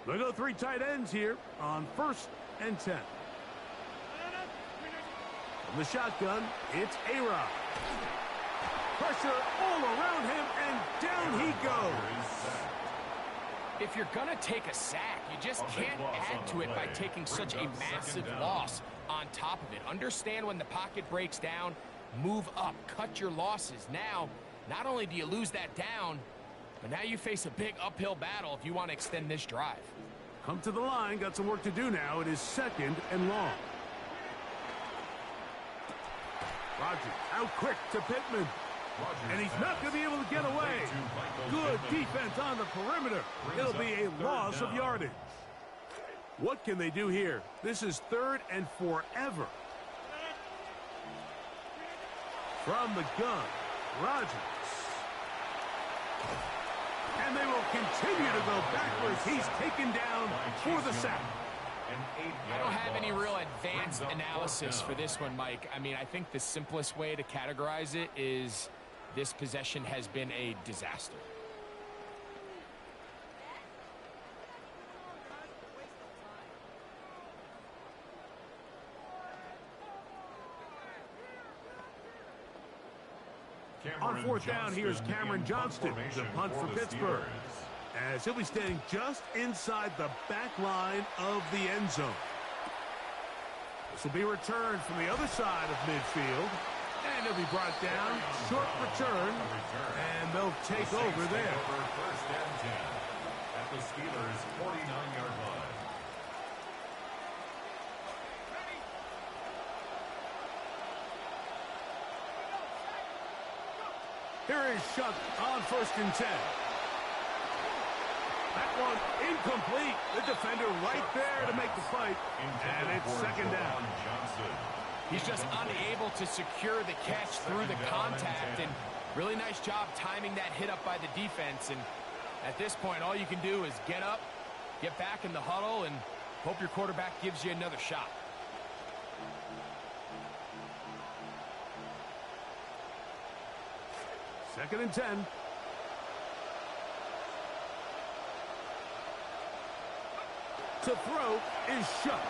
They go 3 tight ends here on 1st and 10. From the shotgun, it's A-Rod. Pressure all around him, and down he goes. If you're going to take a sack, you just can't add to it by taking such a massive loss on top of it. Understand when the pocket breaks down, move up, cut your losses. Now, not only do you lose that down, but now you face a big uphill battle if you want to extend this drive. Come to the line, got some work to do now. It is 2nd and long. Rodgers out quick to Pittman. And he's not going to be able to get away. Good defense on the perimeter. It'll be a loss of yardage. What can they do here? This is 3rd and forever. From the gun, Rodgers. And they will continue to go backwards. He's taken down for the sack. I don't have any real advanced analysis for this one, Mike. I mean, I think the simplest way to categorize it is this possession has been a disaster. On fourth down, here's Cameron Johnston, the punt for Pittsburgh, as he'll be standing just inside the back line of the end zone. This will be returned from the other side of midfield, and he'll be brought down. Short return, and they'll take over there. First and 10 at the Steelers' 49-yard line. Here is Shuck on first and 10. That one incomplete. The defender right there to make the fight. And it's second down. He's just unable to secure the catch through the contact. And really nice job timing that hit up by the defense. And at this point, all you can do is get up, get back in the huddle, and hope your quarterback gives you another shot. Second and 10. To throw is Shuck.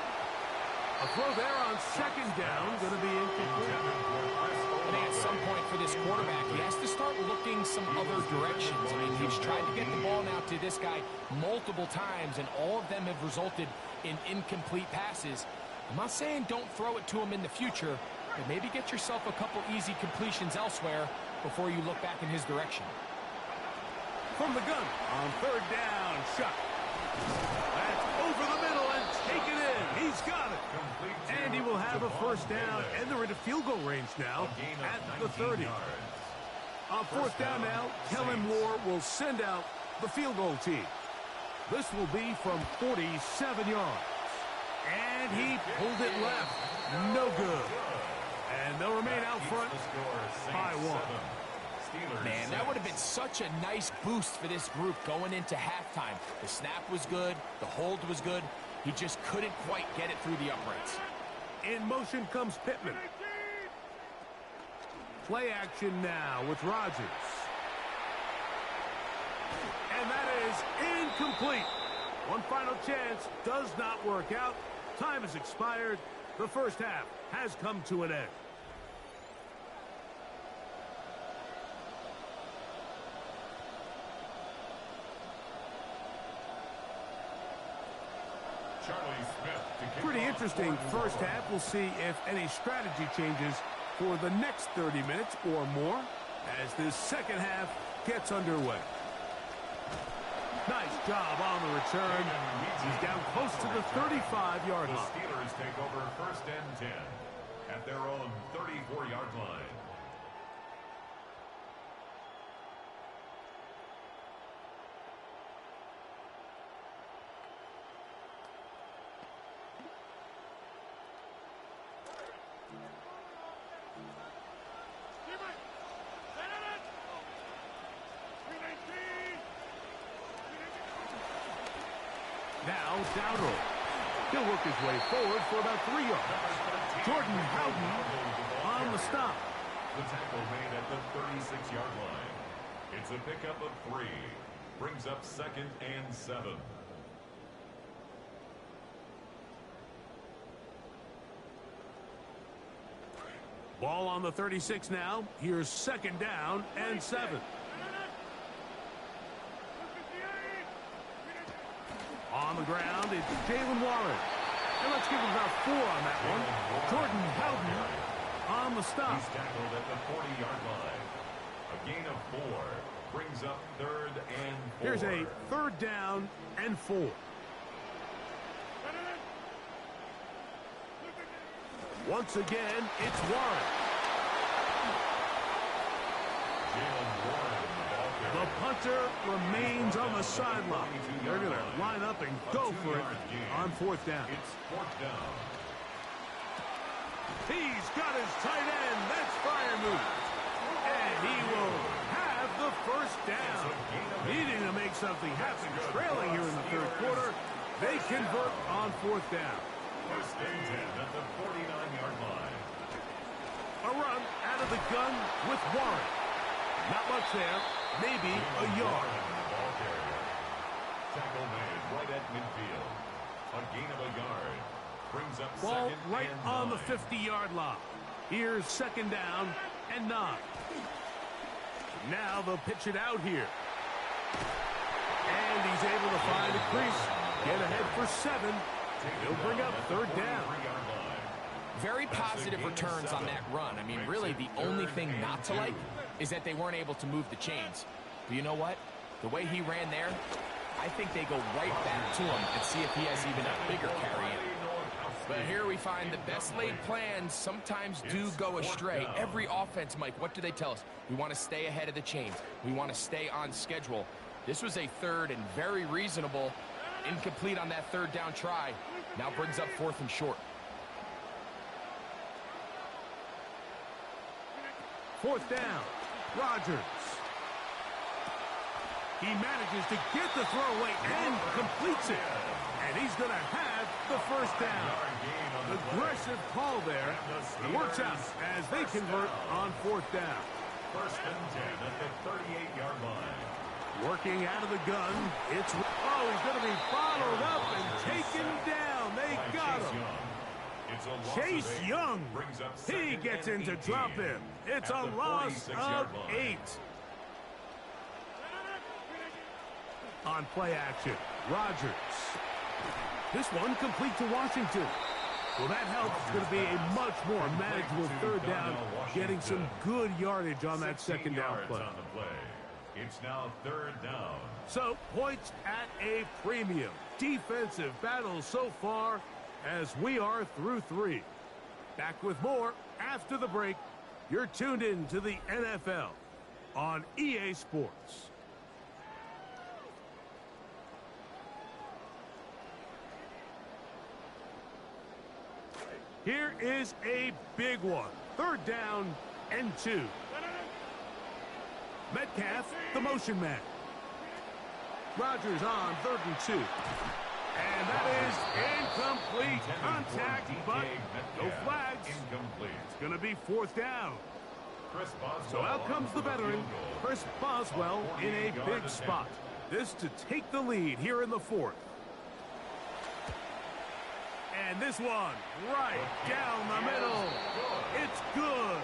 A throw there on second down, going to be incomplete. I think at some point for this quarterback, he has to start looking some other directions. I mean, he's tried to get the ball now to this guy multiple times, and all of them have resulted in incomplete passes. I'm not saying don't throw it to him in the future, but maybe get yourself a couple easy completions elsewhere before you look back in his direction. From the gun on third down, Shuck. That's over the middle and taken in. He's got it. And he will have a first down, and they're into field goal range now at the 30. On fourth down now, Kellen Moore will send out the field goal team. This will be from 47 yards. And he pulled it left. No good. And they'll remain out front by 1. Man, that would have been such a nice boost for this group going into halftime. The snap was good. The hold was good. He just couldn't quite get it through the uprights. In motion comes Pittman. Play action now with Rodgers. And that is incomplete. One final chance does not work out. Time has expired. The first half has come to an end. Pretty interesting first half. We'll see if any strategy changes for the next 30 minutes or more as this second half gets underway. Nice job on the return. He's down close to the 35-yard line. The Steelers take over first and 10 at their own 34-yard line. Now Dowdle. He'll work his way forward for about 3 yards. Jordan Howden on the stop. The tackle made at the 36-yard line. It's a pickup of 3. Brings up second and 7. Ball on the 36 now. Here's second down and 7. On the ground, it's Jaylen Warren. And let's give him about 4 on that one. Jordan Howden on the stop. He's tackled at the 40-yard line. A gain of 4 brings up third and 4. Here's a third down and 4. Once again, it's Warren. The punter remains on the sideline. They're going to line up and go for it on fourth down. It's fourth down. He's got his tight end. That's Freiermuth. And he will have the first down. Needing to make something happen. Trailing here in the third quarter. They convert on fourth down. First and 10 at the 49-yard line. A run out of the gun with Warren. Not much there. Maybe a yard. Tackle made right at midfield. A gain of a yard. Brings up Ball second right and on 9. the 50-yard line. Here's second down and 9. Now they'll pitch it out here. And he's able to find a crease. Get ahead for 7. He'll bring up 3rd down. Very positive returns on that run. I mean, really, the only thing not to like is that they weren't able to move the chains. But you know what? The way he ran there, I think they go right back to him and see if he has even a bigger carry in. But here we find the best laid plans sometimes do go astray. Every offense, Mike, what do they tell us? We want to stay ahead of the chains. We want to stay on schedule. This was a 3rd and very reasonable. Incomplete on that 3rd down try. Now brings up 4th and short. 4th down. Rodgers. He manages to get the throw away and completes it. And he's going to have the 1st down. Aggressive call there. It works out as they convert on 4th down. 1st and 10 at the 38-yard line. Working out of the gun. It's... Oh, he's going to be followed up and taken down. They got him. Chase Young. He gets in to drop him. It's a loss of 8. On play action, Rodgers. This one complete to Washington. Well, that helps. It's going to be a much more manageable 3rd down, getting some good yardage on that 2nd down play. It's now 3rd down. So, points at a premium. Defensive battle so far as we are through 3. Back with more after the break. You're tuned in to the NFL on EA Sports. Here is a big one. 3rd down and 2. Metcalf, the motion man. Rodgers on 3rd and 2. And that is incomplete. Contact, but no flags. It's going to be 4th down. So out comes the veteran, Chris Boswell, in a big spot. This to take the lead here in the 4th. And this one, right down the middle. It's good.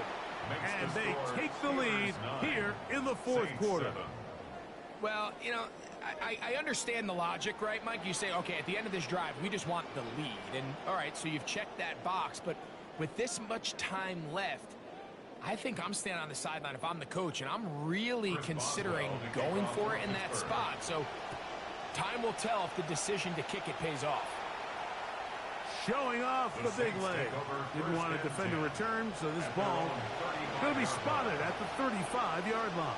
And they take the lead here in the 4th quarter. Well, you know, I understand the logic, right, Mike? You say, okay, at the end of this drive, we just want the lead. And, all right, so you've checked that box. But with this much time left, I think I'm standing on the sideline if I'm the coach, and I'm really considering going for it in that spot. So time will tell if the decision to kick it pays off. Showing off the big leg. Didn't want to defend a return, so this ball going to be spotted at the 35-yard line.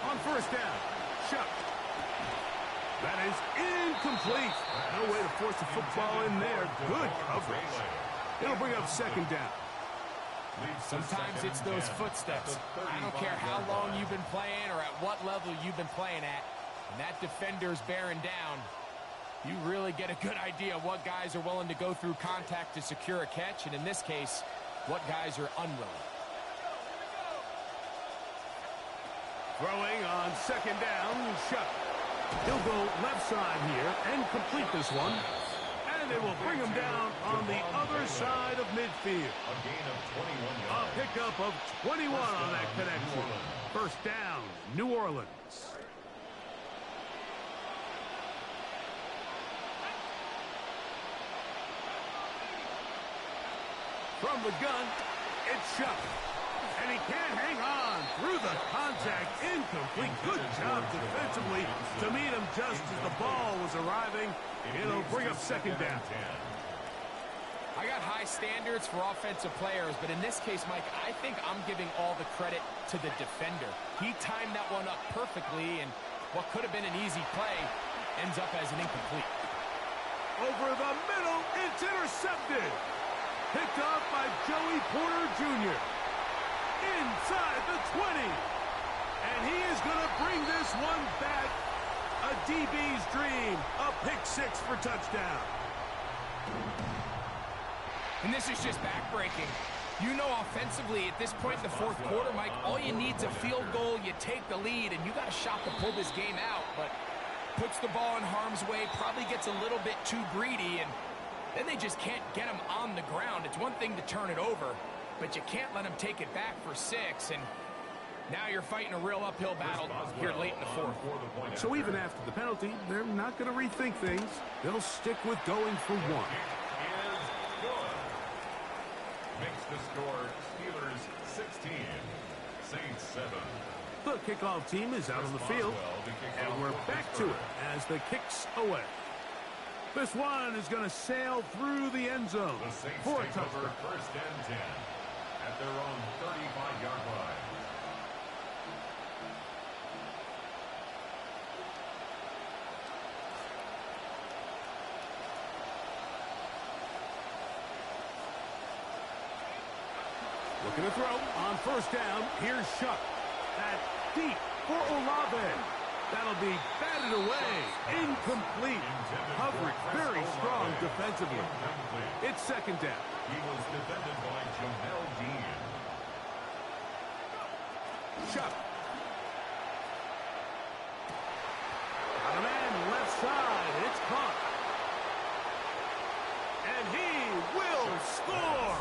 On 1st down, Chuck. That is incomplete. No way to force the football in there. Good coverage. It'll bring up 2nd down. Sometimes it's those footsteps. I don't care how long you've been playing or at what level you've been playing at. When that defender's bearing down, you really get a good idea of what guys are willing to go through contact to secure a catch, and in this case, what guys are unwilling. Throwing on 2nd down, Chuck. He'll go left side here and complete this one. And they will bring him down on the other side of midfield. A gain of 21 yards. A pickup of 21 on that connection. 1st down, New Orleans. From the gun, it's Chuck. And he can't hang on through the contact. Incomplete. Good job defensively to meet him just as the ball was arriving. It'll bring up 2nd down. I got high standards for offensive players, but in this case, Mike, I think I'm giving all the credit to the defender. He timed that one up perfectly, and what could have been an easy play ends up as an incomplete. Over the middle, it's intercepted. Picked off by Joey Porter Jr. Inside the 20. And he is going to bring this one back. A DB's dream. A pick 6 for touchdown. And this is just backbreaking. You know offensively at this point in the 4th quarter, Mike, all you need is a field goal. You take the lead, and you got a shot to pull this game out. But puts the ball in harm's way, probably gets a little bit too greedy, and then they just can't get him on the ground. It's one thing to turn it over, but you can't let him take it back for 6, and now you're fighting a real uphill battle here late in the fourth. So even after the penalty, they're not going to rethink things. They'll stick with going for 1. Is good. Makes the score Steelers 16, Saints 7. The kickoff team is out on the field, and we're back to it as the kick's away. This one is going to sail through the end zone The Saints for a take over touchdown. first and 10 at their own 35-yard line. Looking to throw on first down. Here's Shuck. That deep for Olave. That'll be batted away. Incomplete. Coverage very strong defensively. It's second down. He was defended by Jamel Dean. Shuck. Got a man left side. It's caught. And he will score.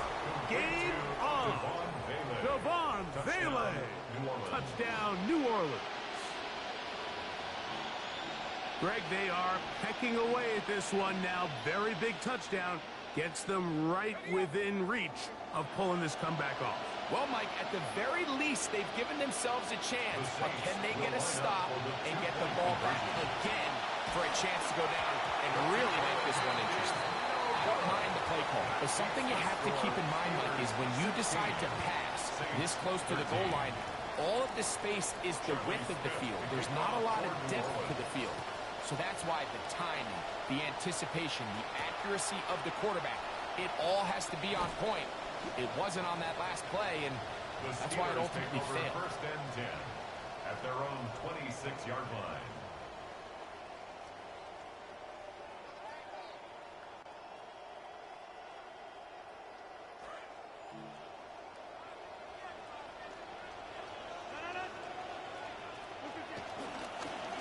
Game on. Devon Vele. Touchdown, New Orleans. Greg, they are pecking away at this one now. Very big touchdown. Gets them right within reach of pulling this comeback off. Well, Mike, at the very least, they've given themselves a chance. But can they get a stop and get the ball back again for a chance to go down and really make this one interesting? Don't mind the play call, but something you have to keep in mind, Mike, is when you decide to pass this close to the goal line, all of the space is the width of the field. There's not a lot of depth to the field. So that's why the timing, the anticipation, the accuracy of the quarterback, it all has to be on point. It wasn't on that last play, and that's why it ultimately failed. First and 10 at their own 26-yard line.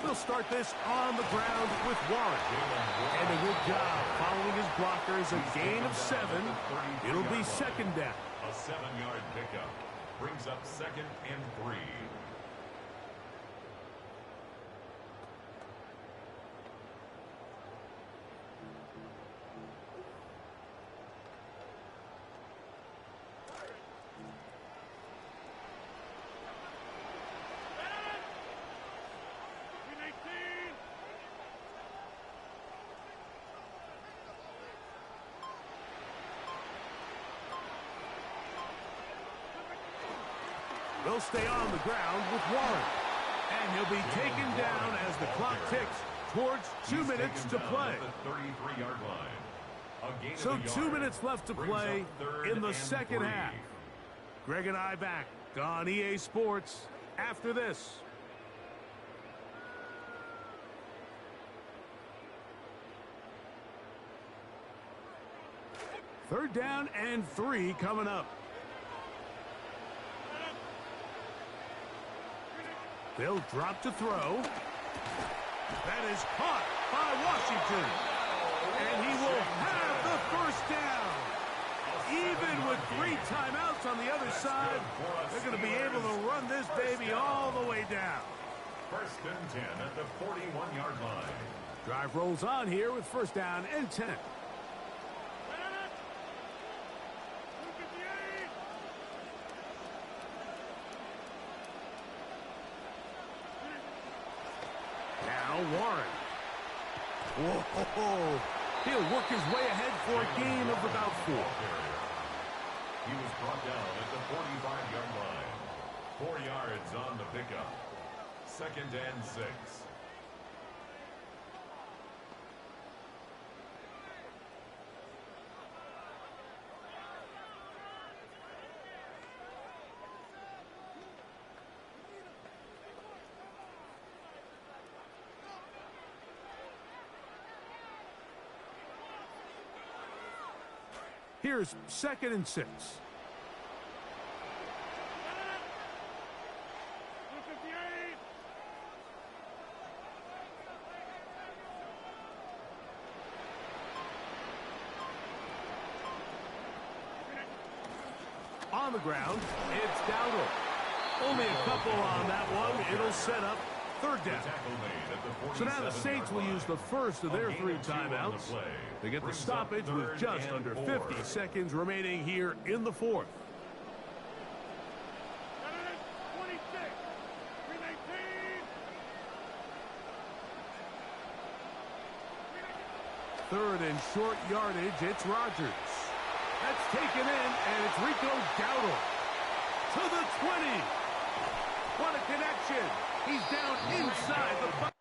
They'll start this on the ground with Warren. And a good job following his blockers. A gain of 7. It'll be second down. A 7-yard pickup brings up second and 3. They'll stay on the ground with Warren. And he'll be taken down as the clock ticks towards 2 minutes to play. 33-yard line. So 2 minutes left to play in the second half. Greg and I back on EA Sports after this. Third down and 3 coming up. They'll drop to throw. That is caught by Washington. And he will have the first down. Even with 3 timeouts on the other side, they're going to be able to run this baby all the way down. First and 10 at the 41-yard line. Drive rolls on here with first down and 10. Warren. Whoa. He'll work his way ahead for a gain of about 4. He was brought down at the 45-yard line. 4 yards on the pickup. Second and 6. Here's second and 6. On the ground, it's Dowdle. Only a couple on that one. It'll set up third down. So now the Saints will use the first of their 3 timeouts. They get the stoppage with just under 50 seconds remaining here in the fourth. 26, 319. Third and short yardage, it's Rodgers. That's taken in, and it's Rico Dowdle. To the 20. What a connection. He's down inside the 5.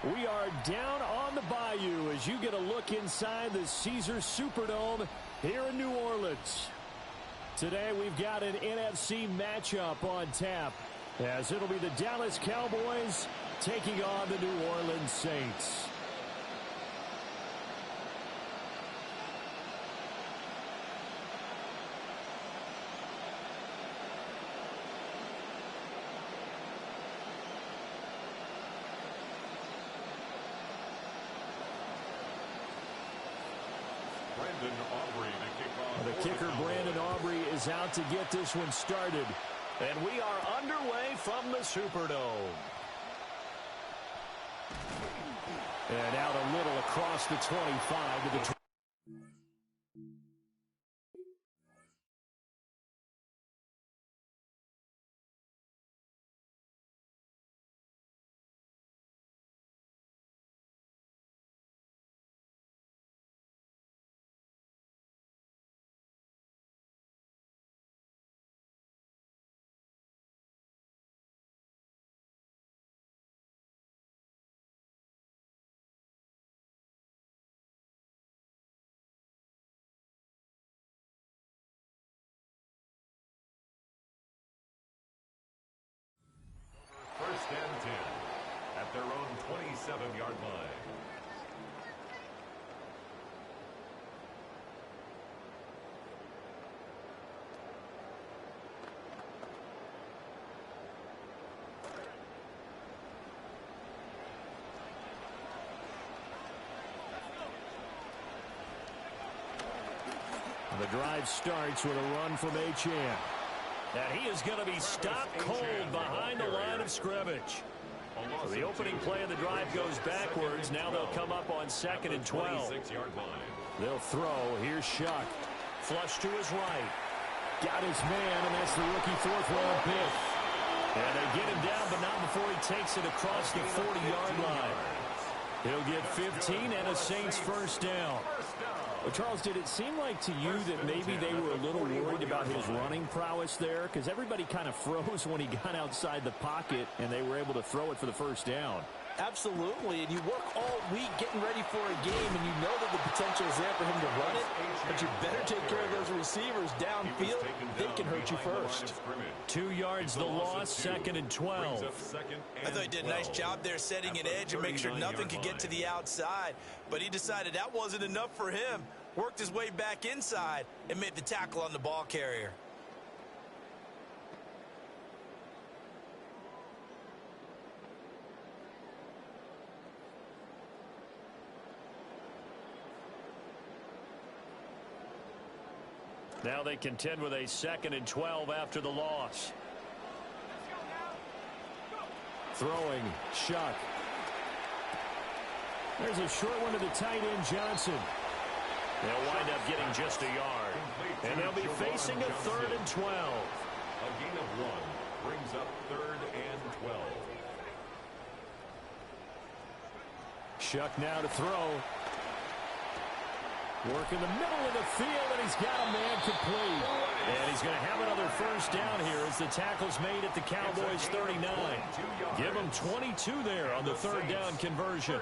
We are down on the bayou as you get a look inside the Caesars Superdome here in New Orleans. Today we've got an NFC matchup on tap as it'll be the Dallas Cowboys taking on the New Orleans Saints. The kicker, Brandon Aubrey, is out to get this one started. And we are underway from the Superdome. And out a little across the 25 to the drive starts with a run from Achane. And he is going to be stopped cold behind the line of scrimmage. So the opening play of the drive goes backwards. Now they'll come up on 2nd and 12. They'll throw. Here's Shuck. Flush to his right. Got his man, and that's the rookie 4th-round pick. And they get him down, but not before he takes it across the 40-yard line. He'll get 15 and a Saints first down. Well, Charles, did it seem like to you that maybe they were a little worried about his running prowess there? Because everybody kind of froze when he got outside the pocket, and they were able to throw it for the first down. Absolutely, and you work all week getting ready for a game, and you know that the potential is there for him to run it, but you better take care of those receivers downfield. They can hurt you first. 2 yards the loss, 2nd and 12. I thought he did a nice job there setting an edge and make sure nothing could get to the outside, but he decided that wasn't enough for him. Worked his way back inside and made the tackle on the ball carrier. Now they contend with a 2nd and 12 after the loss. Throwing, Shuck. There's a short one to the tight end, Johnson. They'll wind up getting just a yard. And they'll be facing a 3rd and 12. A gain of 1 brings up 3rd and 12. Shuck now to throw. Work in the middle of the field, and he's got a man complete. And he's going to have another first down here as the tackle's made at the Cowboys' 39. Give him 22 there on the 3rd down conversion.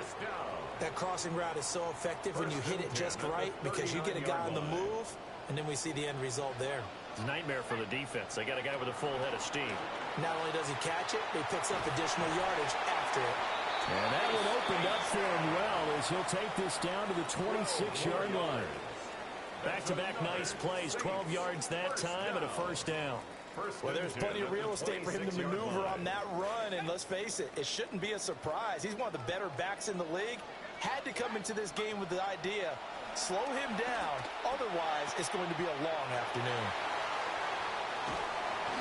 That crossing route is so effective when you hit it just right because you get a guy on the move, and then we see the end result there. It's a nightmare for the defense. They got a guy with a full head of steam. Not only does he catch it, but he picks up additional yardage after it. And that one opened up for him well as he'll take this down to the 26-yard line. Back-to-back nice plays, 12 yards that time and a first down. Well, there's plenty of real estate for him to maneuver on that run, and let's face it, it shouldn't be a surprise. He's one of the better backs in the league. Had to come into this game with the idea, slow him down, otherwise it's going to be a long afternoon.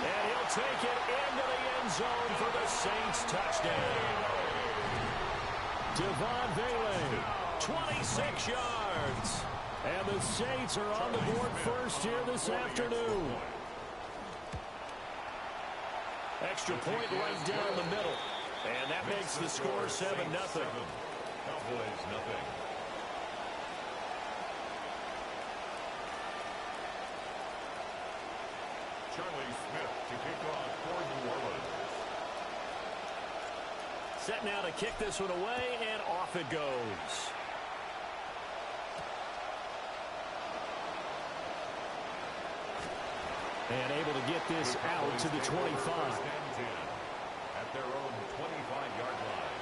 And he'll take it into the end zone for the Saints touchdown. Devon Bailey, 26 yards. And the Saints are on the board first here this afternoon. Extra point right down the middle. And that makes the score 7-0. Cowboys nothing. Charlie Smith to kick off for New Orleans. Set now to kick this one away, and off it goes. And able to get this out to the 25. At their own 25-yard line.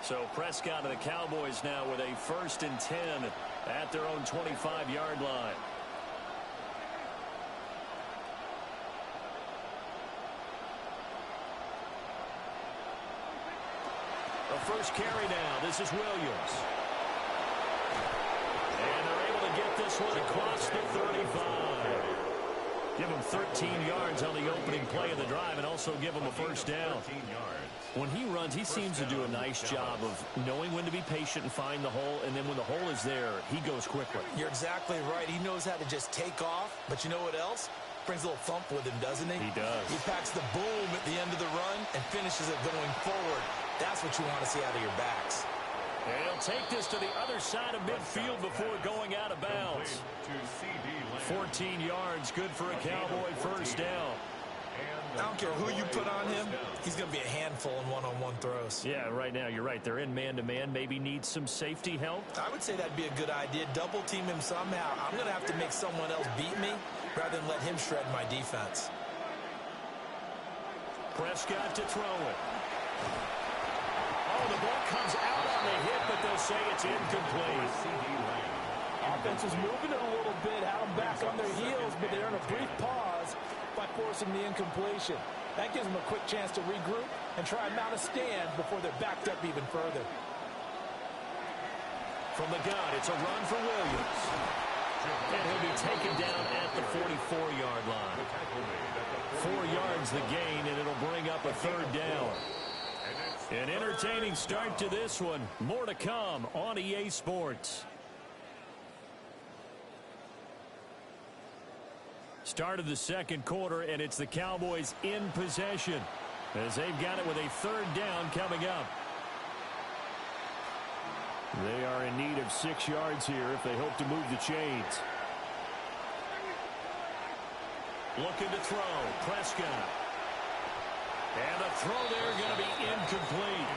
So Prescott and the Cowboys now with a 1st and 10 at their own 25-yard line. The first carry now. This is Williams. And they're able to get this one across the 35. Give him 13 yards on the opening play of the drive and also give him a first down. When he runs, he seems to do a nice job of knowing when to be patient and find the hole, and then when the hole is there, he goes quickly. You're exactly right. He knows how to just take off, but you know what else? Brings a little thump with him, doesn't he? He does. He packs the boom at the end of the run and finishes it going forward. That's what you want to see out of your backs. And he'll take this to the other side of midfield before going out of bounds. 14 yards, good for a Cowboy first down. I don't care who you put on him, he's going to be a handful in one-on-one throws. Yeah, right now you're right. They're in man-to-man. Maybe needs some safety help. I would say that'd be a good idea. Double team him somehow. I'm going to have to make someone else beat me rather than let him shred my defense. Prescott to throw it. Oh, the ball comes out on the hit, but they'll say it's incomplete. Offense is moving it a little bit, had them back on their heels, but they're in a brief pause by forcing the incompletion. That gives them a quick chance to regroup and try and mount a stand before they're backed up even further. From the gun, it's a run for Williams. And he'll be taken down at the 44-yard line. 4 yards the gain, and it'll bring up a third down. An entertaining start to this one. More to come on EA Sports. Start of the second quarter, and it's the Cowboys in possession as they've got it with a third down coming up. They are in need of 6 yards here if they hope to move the chains. Looking to throw. Prescott. And the throw there going to be incomplete.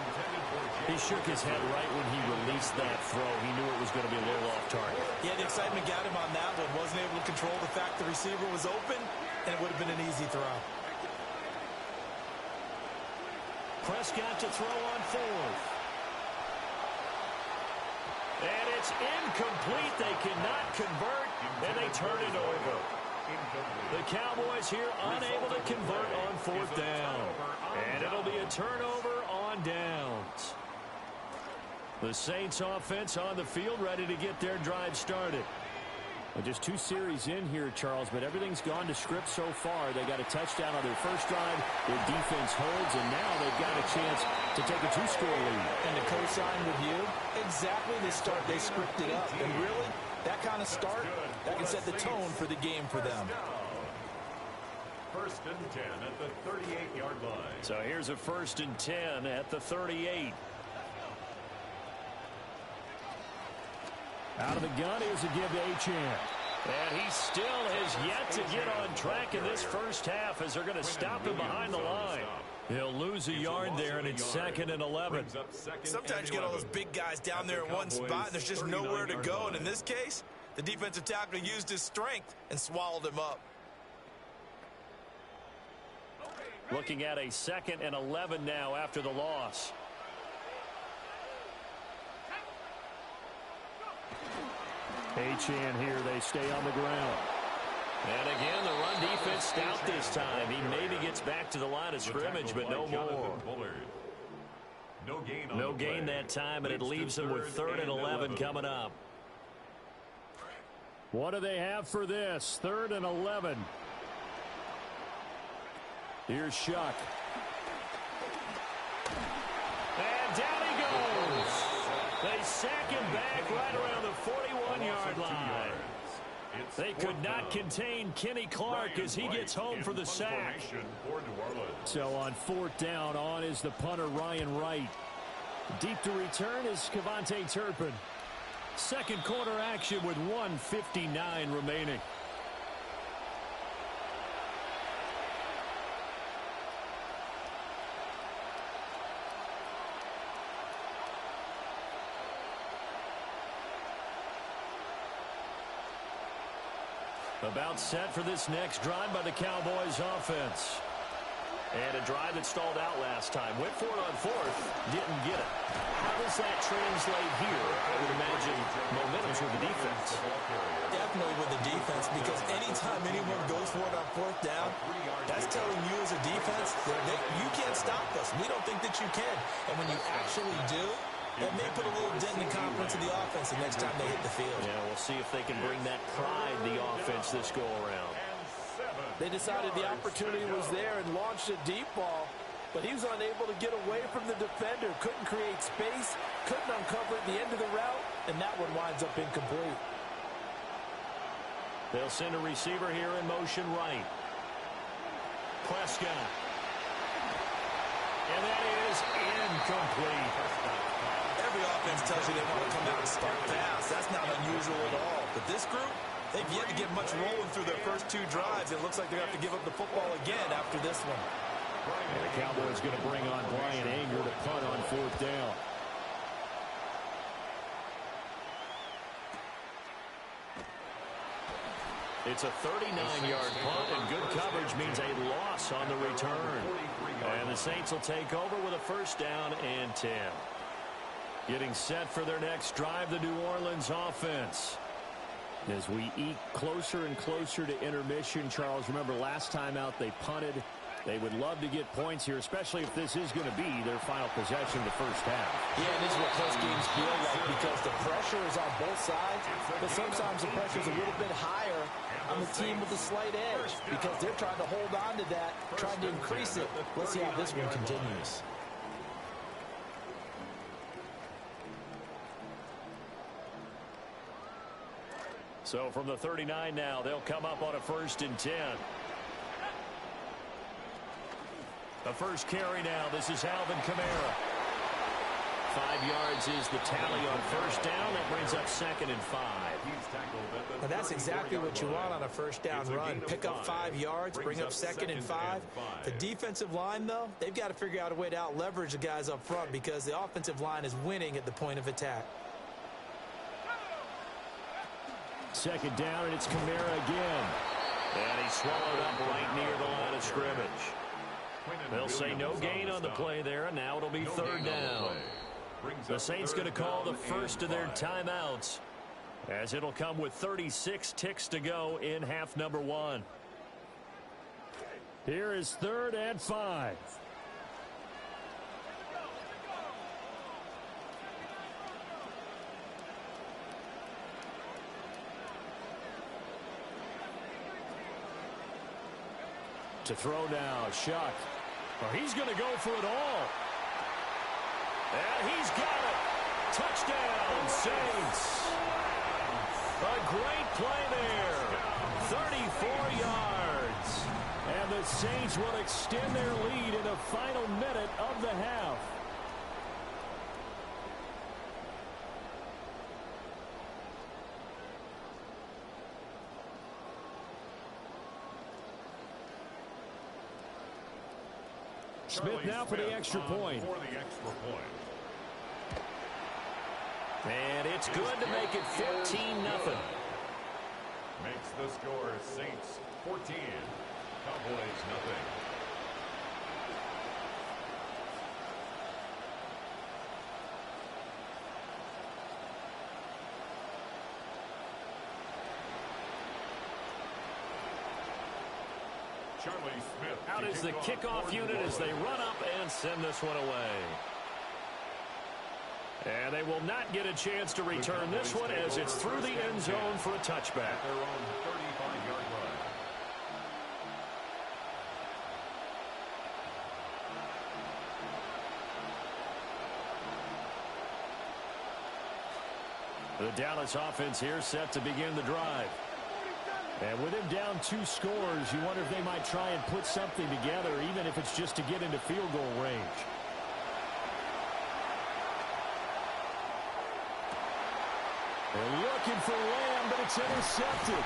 He shook his head right when he released that throw. He knew it was going to be a little off target. Yeah, the excitement got him on that one. Wasn't able to control the fact the receiver was open, and it would have been an easy throw. Prescott to throw on fourth. And it's incomplete. They cannot convert, and they turn it over. The Cowboys here unable to convert on fourth down. And it'll be a turnover on downs. The Saints offense on the field ready to get their drive started. Well, just 2 series in here, Charles, but everything's gone to script so far. They got a touchdown on their first drive. Their defense holds, and now they've got a chance to take a 2-score lead. And to co-sign with you, exactly the start they scripted up. And really, that kind of start, that can set the tone for the game for them. First and 10 at the 38-yard line. So here's a first and 10 at the 38. Out of the gun, here's a give to Achane. And he still has yet to get on track in this first half as they're going to stop him behind the line. He'll lose a yard there, and it's 2nd and 11. Sometimes you get all those big guys down there in one spot, and there's just nowhere to go. And in this case, the defensive tackle used his strength and swallowed him up. Looking at a 2nd and 11 now after the loss. Achane here, they stay on the ground. And again, the run defense stout this time. He maybe gets back to the line of scrimmage, but no more. No gain that time, and it leaves them with 3rd and 11 coming up. What do they have for this? 3rd and 11. Here's Shuck. And down he goes. They sack him back right around the 41-yard line. They could not contain Kenny Clark as he gets home for the sack. So on 4th down, on is the punter Ryan Wright. Deep to return is Kevontae Turpin. Second quarter action with 1:59 remaining. About set for this next drive by the Cowboys offense. And a drive that stalled out last time. Went for it on 4th. Didn't get it. How does that translate here? I would imagine momentum's with the defense. Definitely with the defense, because anytime anyone goes for it on 4th down, that's telling you as a defense that you can't stop us. We don't think that you can. And when you actually do, that may put a little dent in the confidence of the offense the next time they hit the field. Yeah, we'll see if they can bring that pride the offense this go-around. They decided the opportunity was there and launched a deep ball, but he was unable to get away from the defender. Couldn't create space, couldn't uncover at the end of the route, and that one winds up incomplete. They'll send a receiver here in motion right. Prescott. And that is incomplete. Every offense tells you they want to come out and start fast. That's not unusual at all. But this group, they've yet to get much rolling through their first 2 drives. It looks like they're going to have to give up the football again after this one. And the Cowboys going to bring on Brian Anger to punt on 4th down. It's a 39-yard punt, and good coverage means a loss on the return. And the Saints will take over with a 1st down and 10. Getting set for their next drive, the New Orleans offense. As we eke closer and closer to intermission, Charles, remember last time out they punted They would love to get points here, especially if this is going to be their final possession of the first half. Yeah, and this is what close games feel like because the pressure is on both sides, but sometimes the pressure is a little bit higher on the team with a slight edge because they're trying to hold on to that, trying to increase it. Let's see how this one continues. So from the 39 now, they'll come up on a 1st and 10. The first carry now. This is Alvin Kamara. 5 yards is the tally on first down. That brings up 2nd and 5. Now that's exactly what you want on a first down run. Pick up 5 yards, bring up 2nd and 5. The defensive line, though, they've got to figure out a way to out-leverage the guys up front because the offensive line is winning at the point of attack. 2nd down, and it's Kamara again. And he's swallowed up right near the line of scrimmage. They'll say no gain on the play there, and now it'll be 3rd down. The Saints going to call the first of their timeouts, as it'll come with 36 ticks to go in half number 1. Here is 3rd and 5. To throw now, Shuck. Oh, he's going to go for it all. And he's got it. Touchdown, Saints. A great play there. 34 yards. And the Saints will extend their lead in the final minute of the half. Smith now for the extra point. And it's good to make it 14-0. Makes the score Saints 14, Cowboys nothing. Charlie Smith out is the kickoff unit as they run up and send this one away. And they will not get a chance to return this one as it's through the end zone for a touchback. Their own 35-yard line. The Dallas offense here set to begin the drive. And with him down 2 scores, you wonder if they might try and put something together, even if it's just to get into field goal range. They're looking for Lamb, but it's intercepted.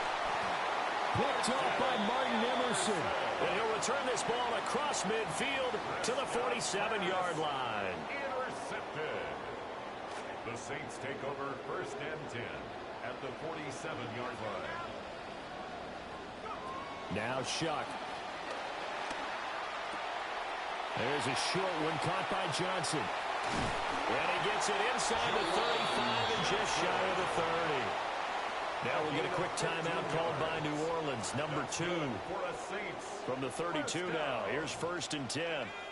Picked off by Martin Emerson. And he'll return this ball across midfield to the 47-yard line. Intercepted. The Saints take over 1st and 10 at the 47-yard line. Now Shuck. There's a short one caught by Johnson. And he gets it inside the 35 and just shy of the 30. Now we'll get a quick timeout called by New Orleans, number 2. From the 32 now. Here's 1st and 10.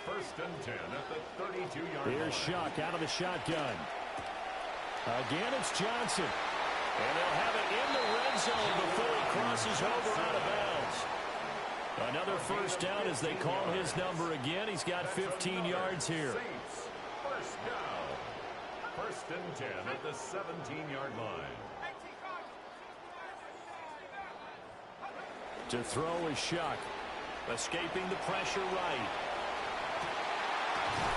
1st and 10 at the 32-yard line. Here's Shuck out of the shotgun. Again, it's Johnson. And they'll have it in the red zone before he crosses over out of bounds. Another first down as they call his number again. He's got 15 yards here. Saints, first down. 1st and 10 at the 17-yard line. To throw is Shuck. Escaping the pressure right.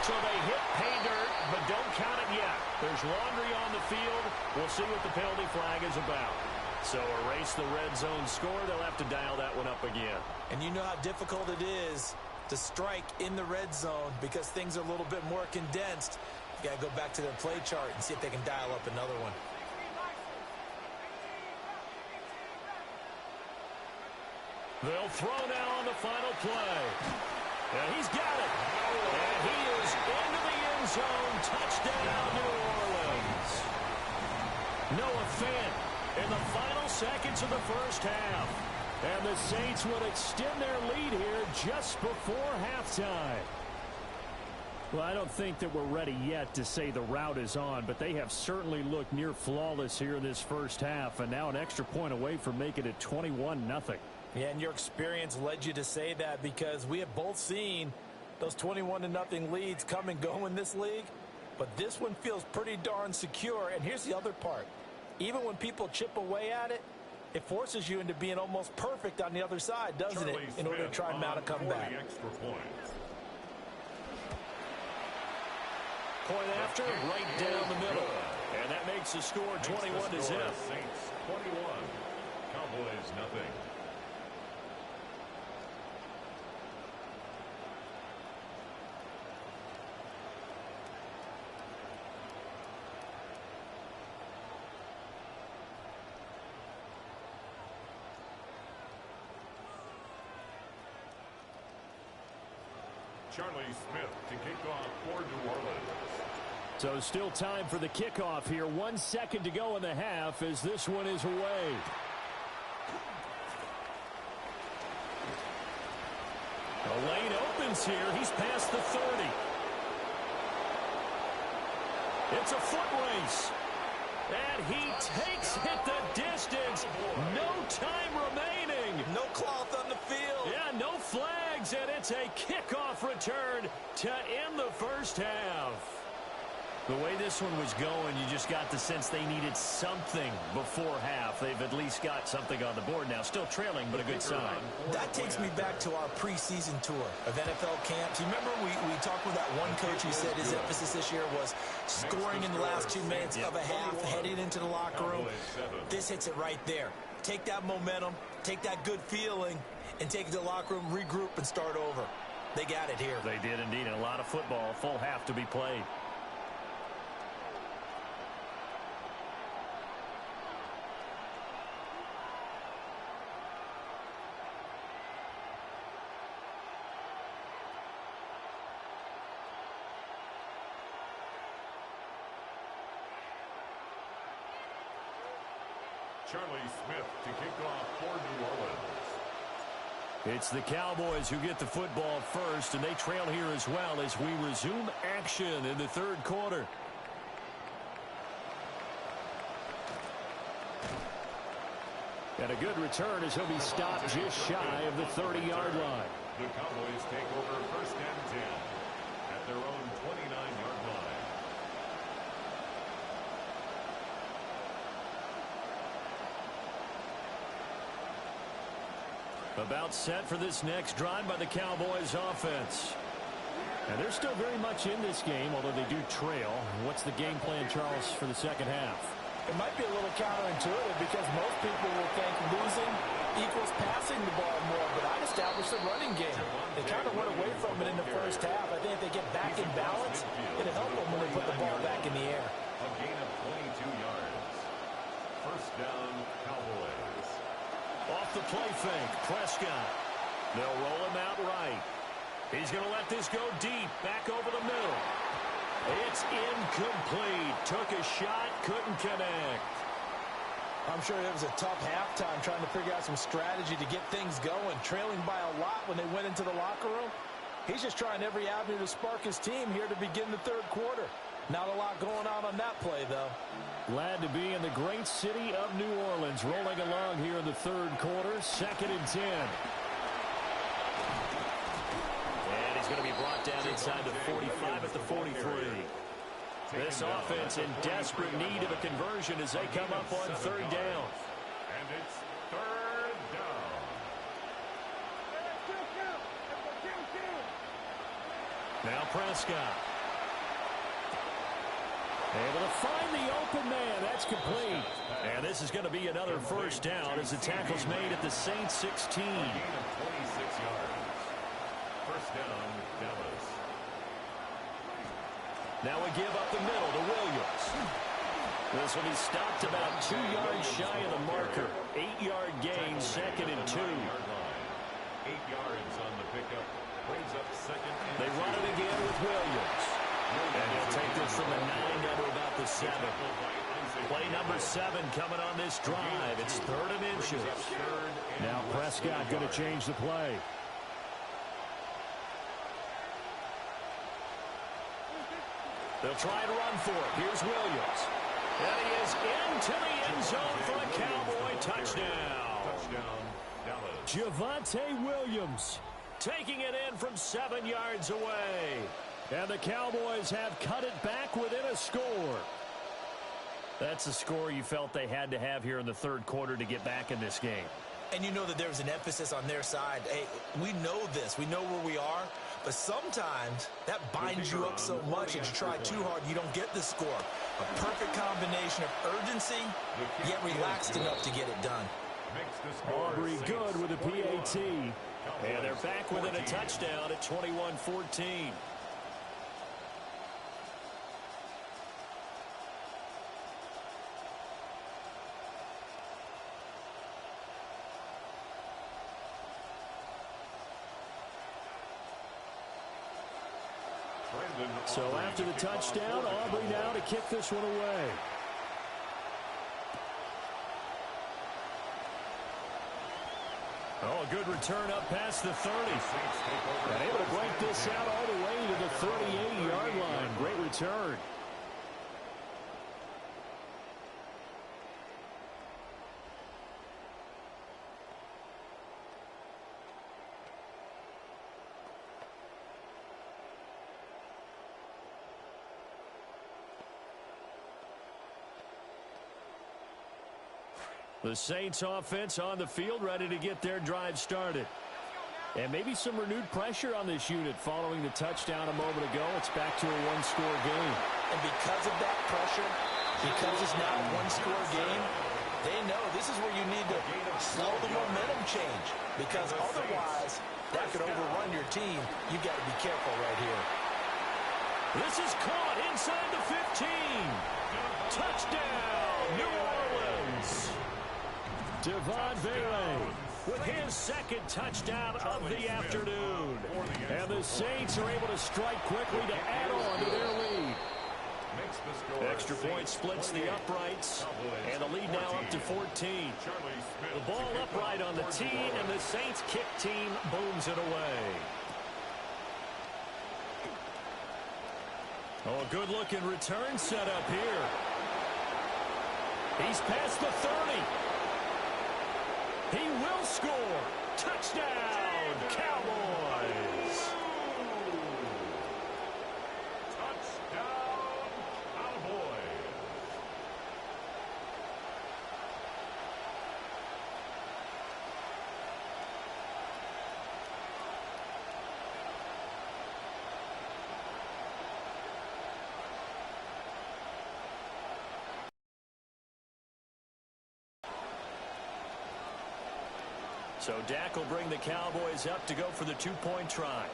So they hit pay dirt, but don't count it yet. There's laundry on the field. We'll see what the penalty flag is about. So erase the red zone score. They'll have to dial that one up again. And you know how difficult it is to strike in the red zone because things are a little bit more condensed. You got to go back to their play chart and see if they can dial up another one. They'll throw now on the final play. And he's got it. And he is into the end zone. Touchdown, New Orleans. Noah Fant in the final seconds of the first half. And the Saints will extend their lead here just before halftime. Well, I don't think that we're ready yet to say the route is on, but they have certainly looked near flawless here in this first half, and now an extra point away from making it 21-0. Yeah, and your experience led you to say that, because we have both seen those 21-0 leads come and go in this league, but this one feels pretty darn secure. And here's the other part. Even when people chip away at it, it forces you into being almost perfect on the other side, doesn't it, in order to try and mount a comeback. Point after, right down the middle. And that makes the score 21-0. Saints 21, Cowboys nothing. Charlie Smith to kick off for New Orleans. So still time for the kickoff here. 1 second to go in the half as this one is away. The lane opens here. He's past the 30. It's a foot race. And he takes it the distance. No time remaining. No cloth on the field. Yeah, no flags, and it's a kickoff return to end the first half. The way this one was going, you just got the sense they needed something before half. They've at least got something on the board now. Still trailing, but a good sign. That takes me back to our preseason tour of NFL camps. You remember we talked with that one coach who said his emphasis this year was scoring in the last 2 minutes of a half, heading into the locker room. This hits it right there. Take that momentum, take that good feeling, and take it to the locker room, regroup, and start over. They got it here. They did indeed. And a lot of football, full half to be played. Charlie Smith to kick off for New Orleans. It's the Cowboys who get the football first, and they trail here as well as we resume action in the third quarter. And a good return as he'll be stopped just shy of the 30-yard line. The Cowboys take over first and 10 at their own 29-yard line. About set for this next drive by the Cowboys offense. And they're still very much in this game, although they do trail. What's the game plan, Charles, for the second half? It might be a little counterintuitive because most people will think losing equals passing the ball more, but I'd establish the running game. They kind of went away from it in the first half. I think if they get back in balance, it'll help them when they put the ball back in the air. A gain of 22 yards. First down, Cowboys. Off the play fake, Prescott. They'll roll him out right. He's going to let this go deep, back over the middle. It's incomplete. Took a shot, couldn't connect. I'm sure it was a tough halftime trying to figure out some strategy to get things going. Trailing by a lot when they went into the locker room. He's just trying every avenue to spark his team here to begin the third quarter. Not a lot going on that play, though. Glad to be in the great city of New Orleans. Rolling along here in the third quarter. 2nd and 10. And he's going to be brought down inside the 45 at the 43. This offense in desperate need of a conversion as they come up on third down. And it's third down. Now Prescott. Able to find the open man. That's complete. And this is going to be another first down as the tackle's made at the Saints 16. A gain of 26 yards. First down, Dallas. Now we give up the middle to Williams. This will be stopped about 2 yards shy of the marker. 8-yard gain, 2nd and 2. 8 yards on the pickup. Brings up second and They run it again with Williams. And he'll take this from the 9 down to about the 7. By Isaac Play number 7 coming on this drive. It's 3rd and inches. Now Prescott going to change the play. They'll try and run for it. Here's Williams. And he is into the end zone for a Cowboy touchdown. Javonte Williams taking it in from 7 yards away. And the Cowboys have cut it back within a score. That's a score you felt they had to have here in the 3rd quarter to get back in this game. And you know that there's an emphasis on their side. Hey, we know this. We know where we are. But sometimes that binds you up so much that you try too hard, you don't get the score. A perfect combination of urgency, yet relaxed enough to get it done. Aubrey good with a PAT. And they're back within a touchdown at 21-14. So after the touchdown, Aubrey now to kick this one away. Oh, a good return up past the 30. And able to break this out all the way to the 38-yard line. Great return. The Saints offense on the field, ready to get their drive started. And maybe some renewed pressure on this unit following the touchdown a moment ago. It's back to a one-score game. And because of that pressure, because it's now a one-score game, they know this is where you need to slow the momentum change. Because otherwise, that could overrun your team. You've got to be careful right here. This is caught inside the 15. Touchdown, New Orleans. Devon Vele with his 2nd touchdown of the afternoon. And the Saints are able to strike quickly to add on to their lead. Extra point splits the uprights, and the lead now up to 14. The ball upright on the tee, and the Saints kick team booms it away. Oh, a good-looking return set up here. He's past the 30. He will score. Touchdown, Cowboys. Touchdown, Cowboys. So Dak will bring the Cowboys up to go for the 2-point try.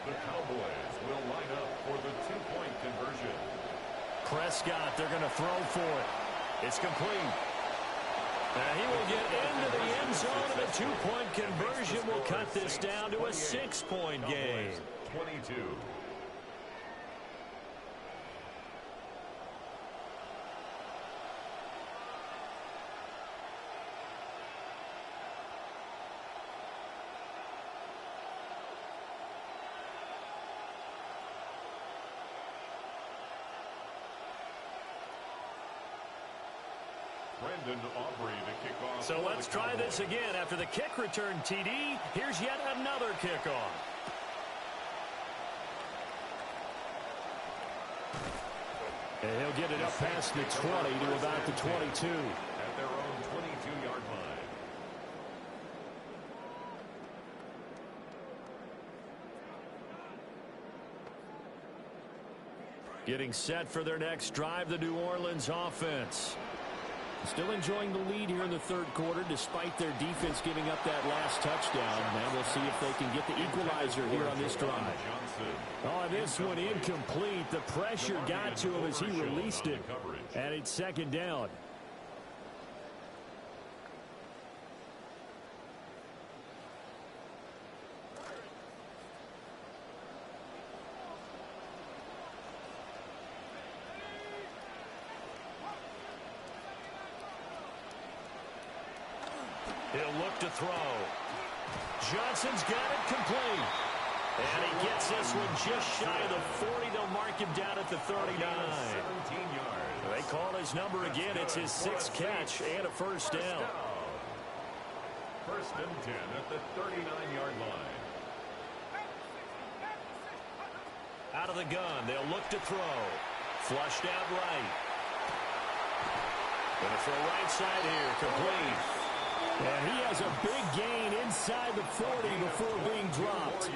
The Cowboys will line up for the 2-point conversion. Prescott, they're going to throw for it. It's complete. And he will get into the end zone, and the 2-point conversion will cut this down to a 6-point game. 22. So let's try this again. After the kick return TD, here's yet another kickoff. And he'll get it up past the 20 to about the 22. At their own 22-yard line. Getting set for their next drive, the New Orleans offense. Still enjoying the lead here in the 3rd quarter despite their defense giving up that last touchdown. Now we'll see if they can get the equalizer here on this drive. Oh, this one incomplete. The pressure got to him as he released it. And it's 2nd down. He'll look to throw. Johnson's got it complete. And he gets this one just shy of the 40. They'll mark him down at the 39. 17 yards. They call his number again. It's his 6th catch and a first down. First and 10 at the 39-yard line. Out of the gun. They'll look to throw. Flushed out right. Gonna throw right side here. Complete. And he has a big gain inside the 40 before being dropped.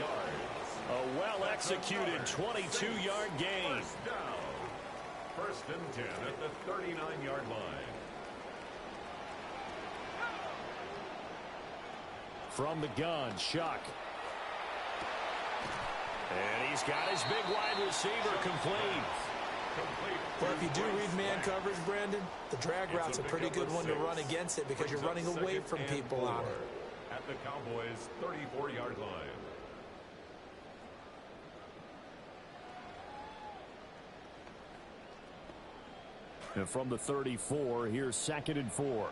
A well-executed 22-yard gain. First down. First and 10 at the 39-yard line. From the gun, Shuck. And he's got his big wide receiver complete. Well, if you do read man coverage, Brandon, the drag route's a pretty good one to run against it because you're running away from people on it. At the Cowboys' 34-yard line. And from the 34, here's 2nd and 4.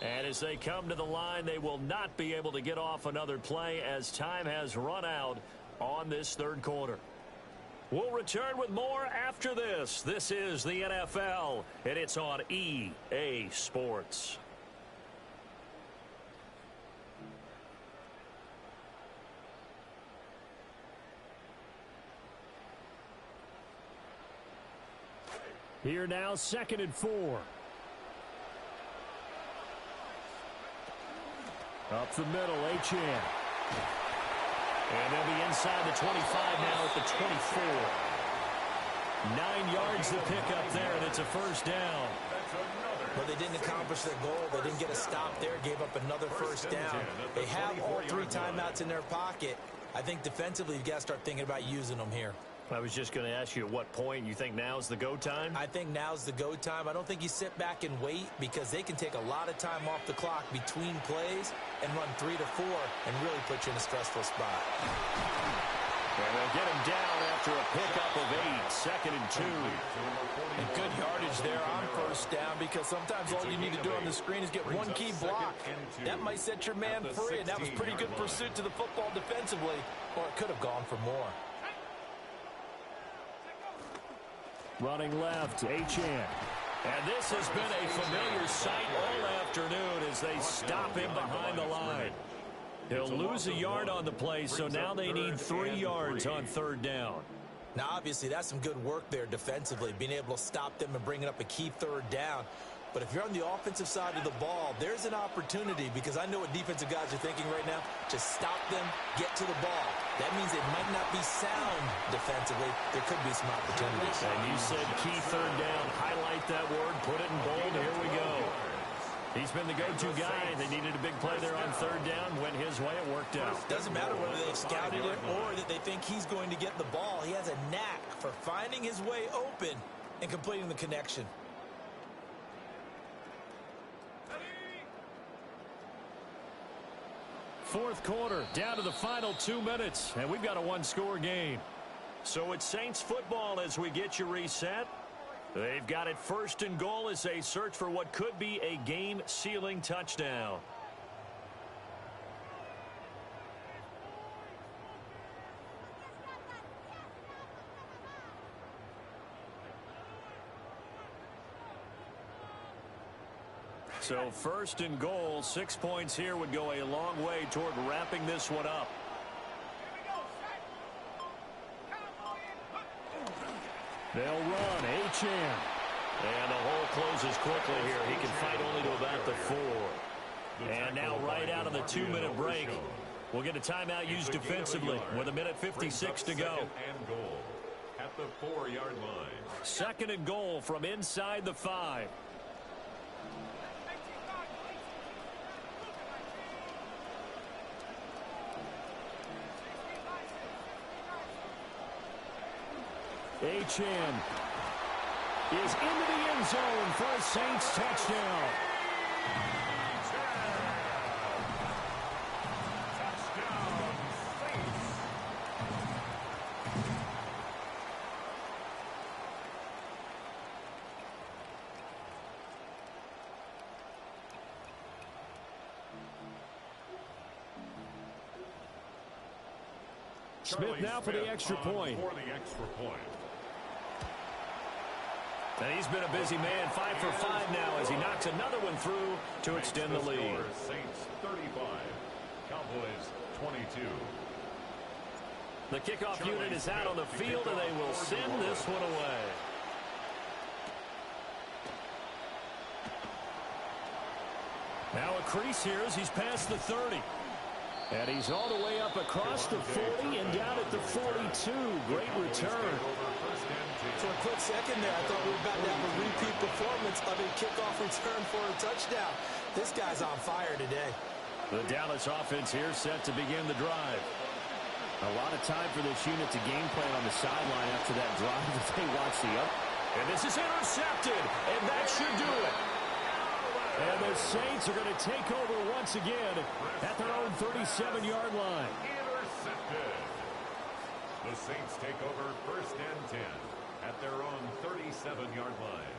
And as they come to the line, they will not be able to get off another play as time has run out on this 3rd quarter. We'll return with more after this. This is the NFL, and it's on EA Sports. Here now, 2nd and 4. Up the middle, Achane. And they'll be inside the 25 now at the 24. 9 yards to pick up there, and it's a first down. But they didn't accomplish their goal. They didn't get a stop there, gave up another first down. They have all 3 timeouts in their pocket. I think defensively, you've got to start thinking about using them here. I was just going to ask you at what point you think now's the go time? I think now's the go time. I don't think you sit back and wait because they can take a lot of time off the clock between plays and run 3 to 4 and really put you in a stressful spot. And they'll get him down after a pickup of 8, 2nd and 2. And good yardage there on first down because sometimes all you need to do on the screen is get one key block. That might set your man free, and that was pretty good pursuit to the football defensively, or it could have gone for more. Running left, Achane. And this has been a familiar sight all afternoon as they stop him behind the line. He'll lose a yard on the play, so now they need 3 yards on 3rd down. Now, obviously, that's some good work there defensively, being able to stop them and bringing up a key 3rd down. But if you're on the offensive side of the ball, there's an opportunity because I know what defensive guys are thinking right now. Just stop them, get to the ball. That means they might not be sound defensively. There could be some opportunities. And you said key 3rd down. Highlight that word. Put it in bold. Here we go. He's been the go-to guy. They needed a big play there on 3rd down. Went his way. It worked out. Doesn't matter whether they've scouted it or that they think he's going to get the ball. He has a knack for finding his way open and completing the connection. Fourth quarter, down to the final 2 minutes, and we've got a 1-score game. So it's Saints football as we get you reset. They've got it 1st and goal as they search for what could be a game-sealing touchdown. So 1st and goal, 6 points here would go a long way toward wrapping this one up. They'll run, Achane. And the hole closes quickly here. He can fight only to about the 4. And now right out of the 2-minute break, we'll get a timeout used defensively with 1:56 to go. At the 4-yard line. 2nd and goal from inside the 5. Achane. is into the end zone for a Saints touchdown. Smith now for the extra point. And he's been a busy man, 5 for 5 now as he knocks another one through to extend the lead. Saints 35, Cowboys 22. The kickoff unit is out on the field, and they will send this one away. Now a crease here as he's past the 30. And he's all the way up across the 40 and down at the 42. Great return. For a quick second there, I thought we were about to have a repeat performance of a kickoff return for a touchdown. This guy's on fire today. The Dallas offense here set to begin the drive. A lot of time for this unit to game plan on the sideline after that drive as they watch the up. And this is intercepted, and that should do it. And the Saints are going to take over once again at their own 37-yard line. Intercepted. The Saints take over first and 10 at their own 37-yard line.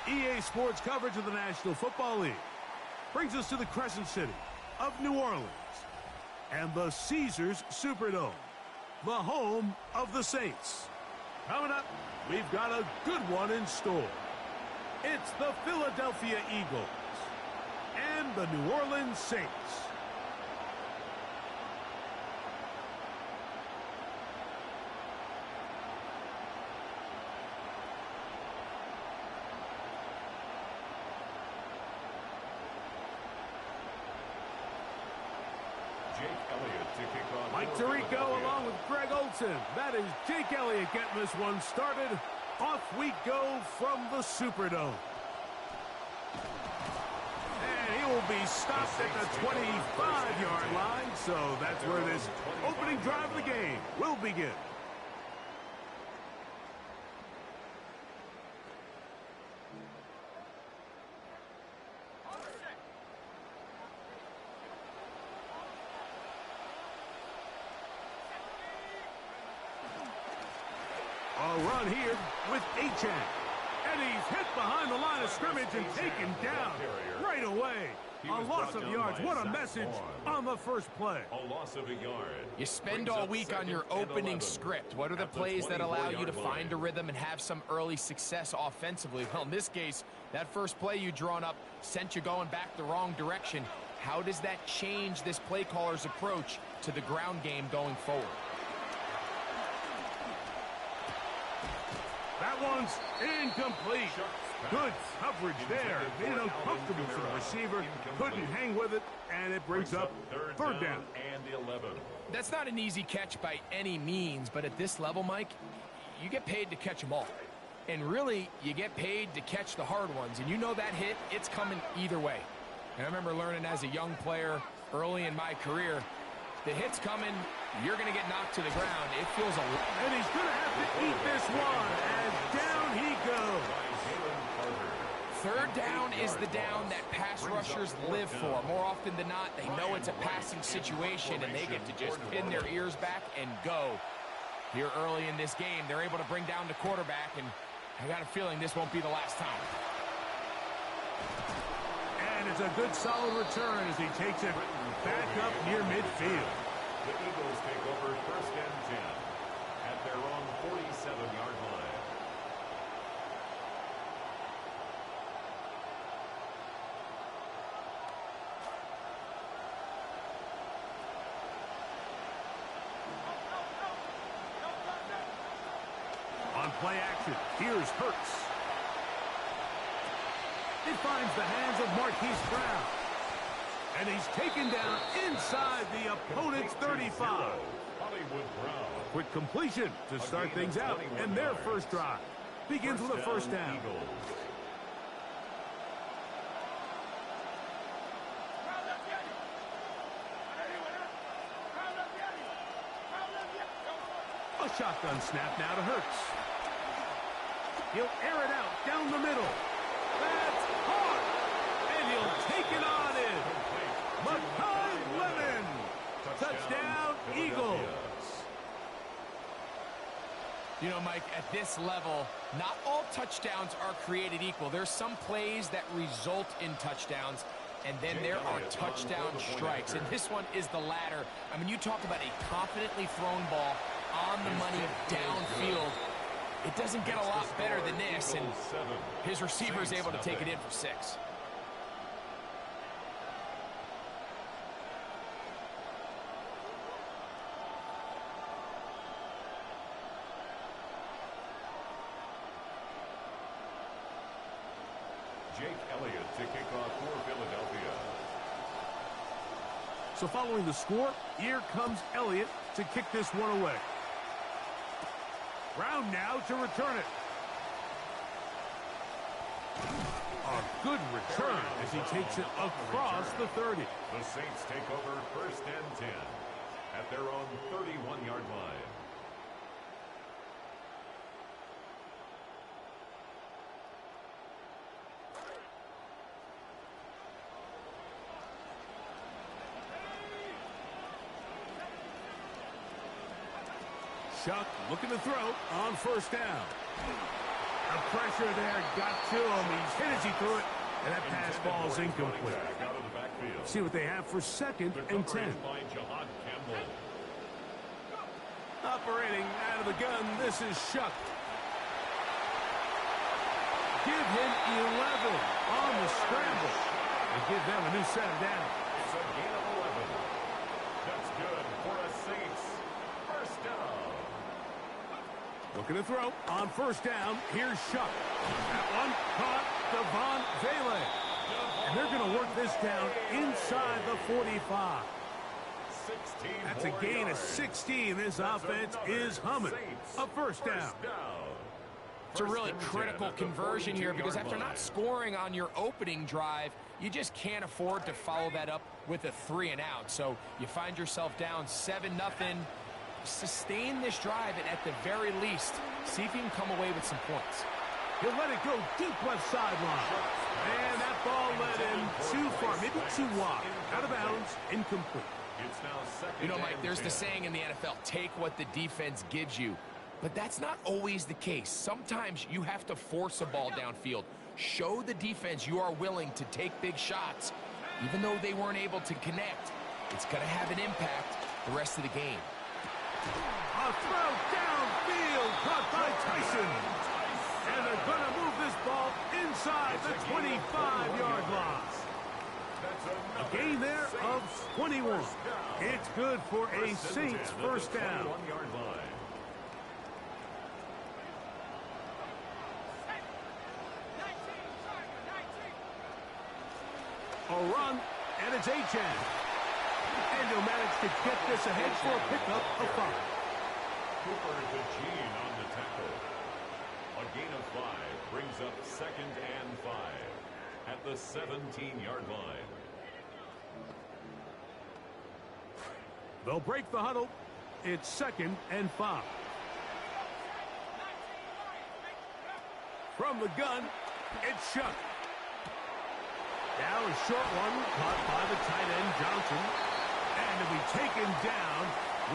EA Sports coverage of the National Football League brings us to the Crescent City of New Orleans and the Caesars Superdome, the home of the Saints. Coming up, we've got a good one in store. It's the Philadelphia Eagles and the New Orleans Saints. Mike Tirico along with Greg Olson. That is Jake Elliott getting this one started. Off we go from the Superdome. And he will be stopped at the 25-yard line. So that's where this opening drive of the game will begin. A run here with Achane. And he's hit behind the line of scrimmage and taken down right away. A loss of yards. What a message on the first play. A loss of a yard. You spend all week on your opening script. What are the plays that allow you to find a rhythm and have some early success offensively? Well, in this case, that first play you drawn up sent you going back the wrong direction. How does that change this play caller's approach to the ground game going forward? That one's incomplete. Good coverage there. Made it uncomfortable for the receiver. Couldn't hang with it, and it brings up third down. And 11. That's not an easy catch by any means, but at this level, Mike, you get paid to catch them all. And really, you get paid to catch the hard ones. And you know that hit, it's coming either way. And I remember learning as a young player early in my career, the hit's coming, you're going to get knocked to the ground. It feels a lot. And he's going to have to eat this one, and down he goes. Third down is the down that pass rushers live for. More often than not, they know it's a passing situation, and they get to just pin their ears back and go. Here early in this game, they're able to bring down the quarterback, and I got a feeling this won't be the last time. And it's a good solid return as he takes it back up near midfield. The Eagles take over first and 10 at their own 47-yard line. On play action, here's Hurts. It finds the hands of Marquise Brown. And he's taken down inside the opponent's 35. Hollywood Brown. Quick completion to start things out. And their first drive begins with a first down. A shotgun snap now to Hurts. He'll air it out down the middle. That's caught. And he'll take it on in. Makai Lemon. Touchdown, Eagles. You know, Mike, at this level, not all touchdowns are created equal. There's some plays that result in touchdowns, and then there are touchdown strikes. And this one is the latter. I mean, you talk about a confidently thrown ball on the money downfield. It doesn't get a lot better than this, and his receiver is able to take it in for 6. Jake Elliott to kick off for Philadelphia. So following the score, here comes Elliott to kick this one away. Brown now to return it. A good return as he takes it across the 30. The Saints take over first and 10 at their own 31-yard line. Chuck looking to throw on first down. A pressure there got to him. He's hit as he threw it, and that pass falls incomplete. See what they have for 2nd and 10. Operating out of the gun, this is Shuck. Give him 11 on the scramble. And give them a new set of down. It's a gain of 11. That's good for a Saints first down. Looking to throw on 1st down. Here's Shuck. That one caught Devon Vele. And they're going to work this down inside the 45. That's a gain of 16. This offense is humming. A 1st down. It's a really critical conversion here because after not scoring on your opening drive, you just can't afford to follow that up with a 3 and out. So you find yourself down 7-0. Sustain this drive and at the very least, see if you can come away with some points. He'll let it go deep left sideline. And that ball led him too far, maybe too wide. Out of bounds, incomplete. It's now second. You know, Mike, there's the saying in the NFL, take what the defense gives you. But that's not always the case. Sometimes you have to force a ball downfield. Show the defense you are willing to take big shots. Even though they weren't able to connect, it's going to have an impact the rest of the game. A throw downfield caught by Tyson. And they're going to move this ball inside the 25-yard line. A gain there of 21. It's good for a Saints first down. A run, and it's Achane. And he'll manage to get this ahead for a pickup of 5. Cooper DeJean on the tackle. A gain of 5 brings up 2nd and 5 at the 17-yard line. They'll break the huddle. It's 2nd and 5. From the gun, it's Shuck. Now a short one caught by the tight end Johnson. And to be taken down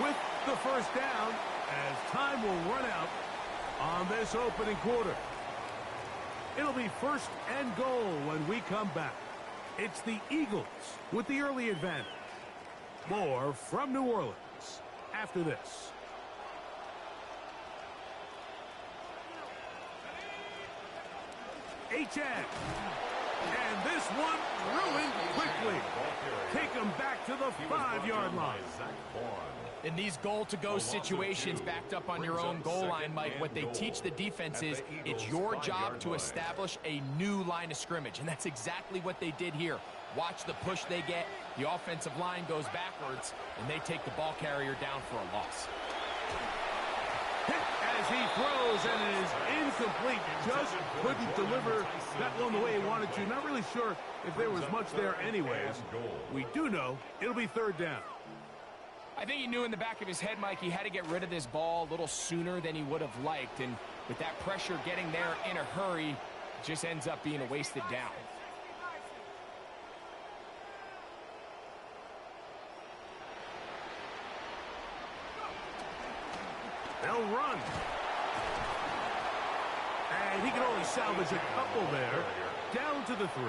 with the first down as time will run out on this opening quarter. It'll be 1st and goal when we come back. It's the Eagles with the early advantage. More from New Orleans after this. Achane. And this one ruined quickly. Take them back to the 5-yard line. In these goal-to-go situations backed up on your own goal line, Mike, what they teach the defense is it's your job to establish a new line of scrimmage, and that's exactly what they did here. Watch the push they get. The offensive line goes backwards, and they take the ball carrier down for a loss. Hit as he throws, and it is incomplete. Just couldn't deliver that one the way he wanted to. Not really sure if there was much there anyways. We do know it'll be 3rd down. I think he knew in the back of his head, Mike, he had to get rid of this ball a little sooner than he would have liked. And with that pressure getting there in a hurry, it just ends up being a wasted down. They'll run. And he can only salvage a couple there. Down to the 3.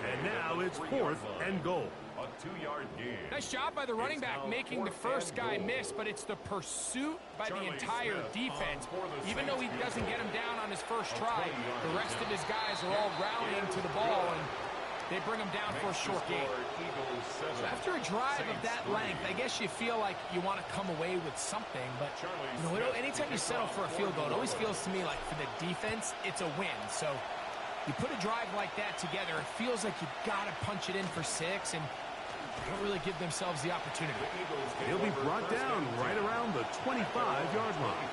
And now it's 4th and goal. A 2-yard gain. Nice job by the running back making the first guy miss, but it's the pursuit by the entire defense. Even though he doesn't get him down on his first try, the rest of his guys are all rallying to the ball, and they bring him down for a short gain. So after a drive of that length, I guess you feel like you want to come away with something, but you know, anytime you settle for a field goal, it always feels to me like for the defense, it's a win. So you put a drive like that together, it feels like you got to punch it in for 6, and they don't really give themselves the opportunity. He'll be brought down right around the 25-yard line.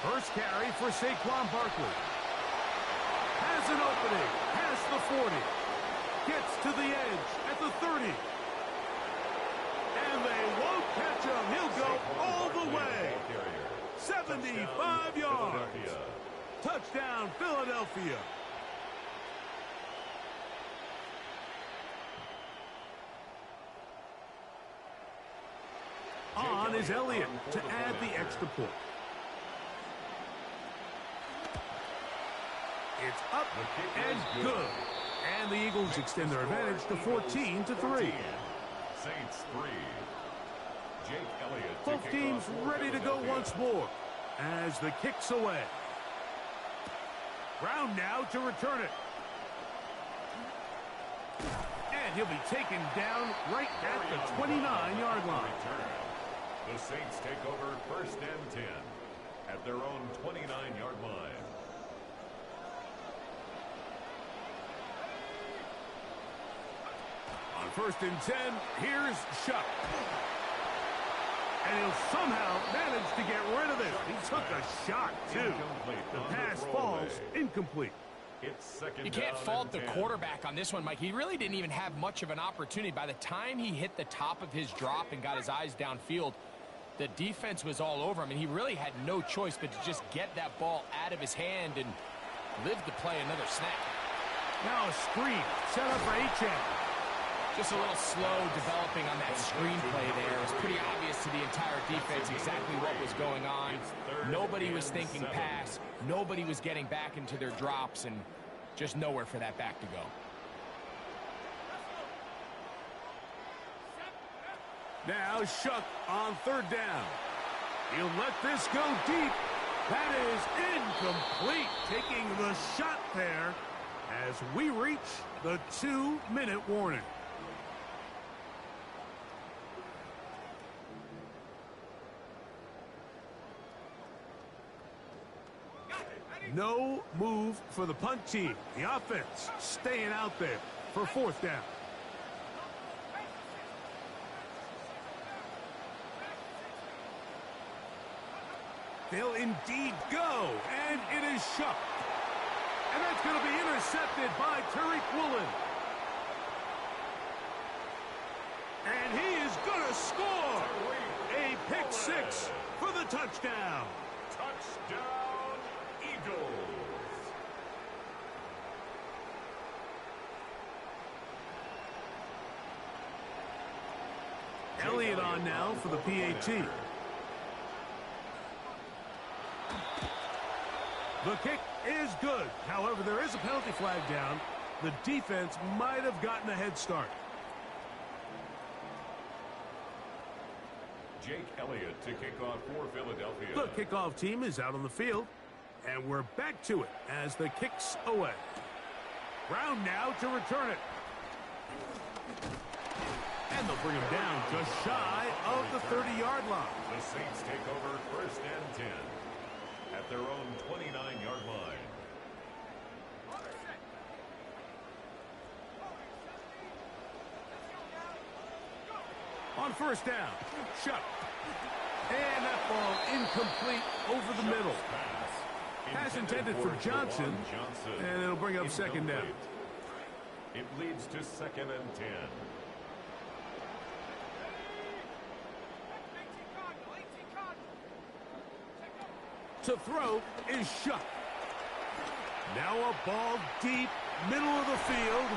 First carry for Saquon Barkley. Has an opening. Past the 40. Gets to the edge at the 30. And they won't catch him. He'll go all the way. 75 yards. Touchdown, Philadelphia. On is Elliott to add the extra point. It's up and good. And the Eagles extend their advantage to 14-3. Saints 3. Jake Elliott. Both teams ready to go once more as the kick's away. Brown now to return it. And he'll be taken down right at the 29-yard line. The Saints take over 1st and 10 at their own 29-yard line. On 1st and 10, here's Shuck. And he'll somehow manage to get rid of it. He took a shot, too. The pass falls incomplete. You can't fault the quarterback on this one, Mike. He really didn't even have much of an opportunity. By the time he hit the top of his drop and got his eyes downfield, the defense was all over him, and he really had no choice but to just get that ball out of his hand and live to play another snap. Now a screen set up for Achane. Just a little slow developing on that screenplay there. It was pretty obvious to the entire defense exactly what was going on. Nobody was thinking pass. Nobody was getting back into their drops, and just nowhere for that back to go. Now Shuck on 3rd down. He'll let this go deep. That is incomplete. Taking the shot there as we reach the 2-minute warning. No move for the punt team. The offense staying out there for 4th down. They'll indeed go, and it is Shuck. And that's going to be intercepted by Tariq Woolen. And he is going to score a pick 6 for the touchdown. Touchdown, Eagles. Elliott on now for the PAT. The kick is good. However, there is a penalty flag down. The defense might have gotten a head start. Jake Elliott to kick off for Philadelphia. The kickoff team is out on the field, and we're back to it as the kick's away. Brown now to return it. And they'll bring him down just shy of the 30-yard line. The Saints take over 1st and 10 at their own 29-yard line. On 1st down, Shuck. And that ball incomplete over the middle. Pass intended for Johnson, and it'll bring up 2nd down. It leads to 2nd and 10. To throw is Shuck. Now a ball deep, middle of the field.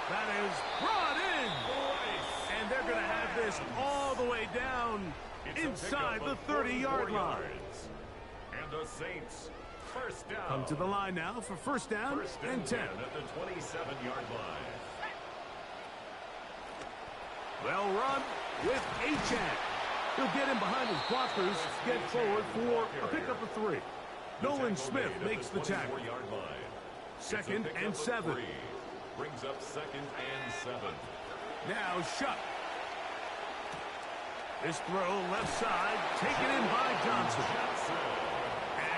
That is brought in. And they're going to have this all the way down inside the 30-yard line. And the Saints, 1st down. Come to the line now for 1st down and 10. At the 27-yard line. Well run with Achane. He'll get in behind his blockers, get forward for a pickup of 3. Nolan Smith makes the tackle. 2nd and 7. Brings up 2nd and 7. Now Shuck. This throw left side, taken in by Johnson.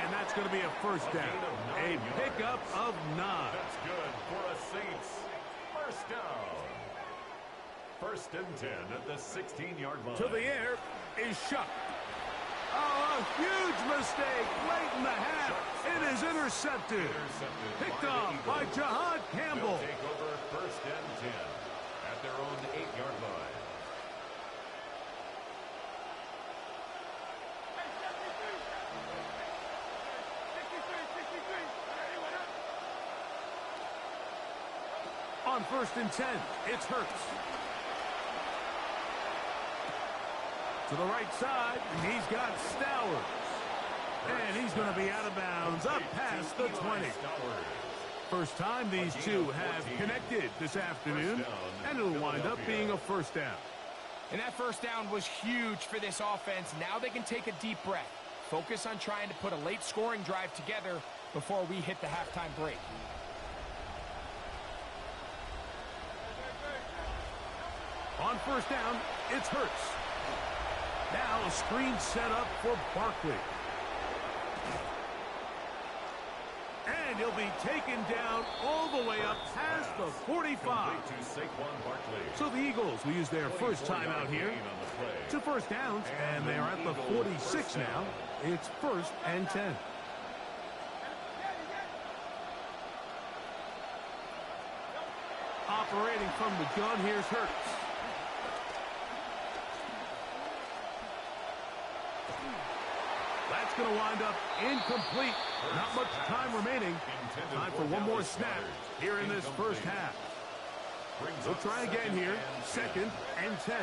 And that's going to be a 1st down. A pickup of 9. That's good for a Saints 1st down. 1st and 10 at the 16-yard line. To the air is Shuck. Oh, a huge mistake late in the half. It is intercepted. Picked off by Jahad Campbell. They'll take over 1st and 10 at their own 8-yard line. On 1st and 10, it's Hurts. To the right side, he's got Stowers. And he's going to be out of bounds, up past the 20. First time these two have connected this afternoon, and it'll wind up being a first down. And that first down was huge for this offense. Now they can take a deep breath. Focus on trying to put a late scoring drive together before we hit the halftime break. On first down, it's Hurts. Now a screen set up for Barkley. And he'll be taken down all the way up past the 45. So the Eagles will use their first time out here. 2 first downs, and they're at the 46 now. It's 1st and 10. Operating from the gun, here's Hurts. That's going to wind up incomplete. Not much time remaining. Time for one more snap here in this first half. We'll try again here. 2nd and 10.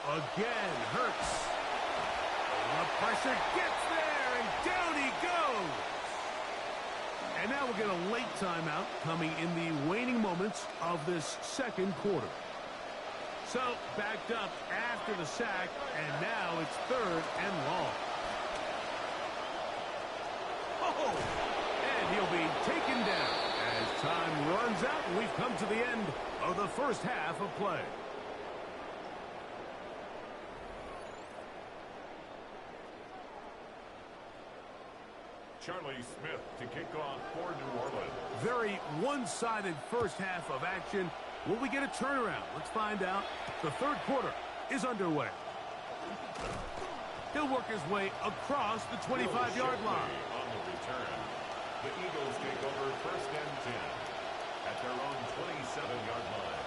Again, Hurts. The pressure gets there, and down he goes. And now we'll get a late timeout coming in the waning moments of this second quarter. So, backed up after the sack, and now it's 3rd and long. Oh, and he'll be taken down as time runs out, and we've come to the end of the first half of play. Charlie Smith to kick off for New Orleans. Very one-sided first half of action. Will we get a turnaround? Let's find out. The third quarter is underway. He'll work his way across the 25-yard line. On the return, the Eagles take over 1st and 10 at their own 27-yard line.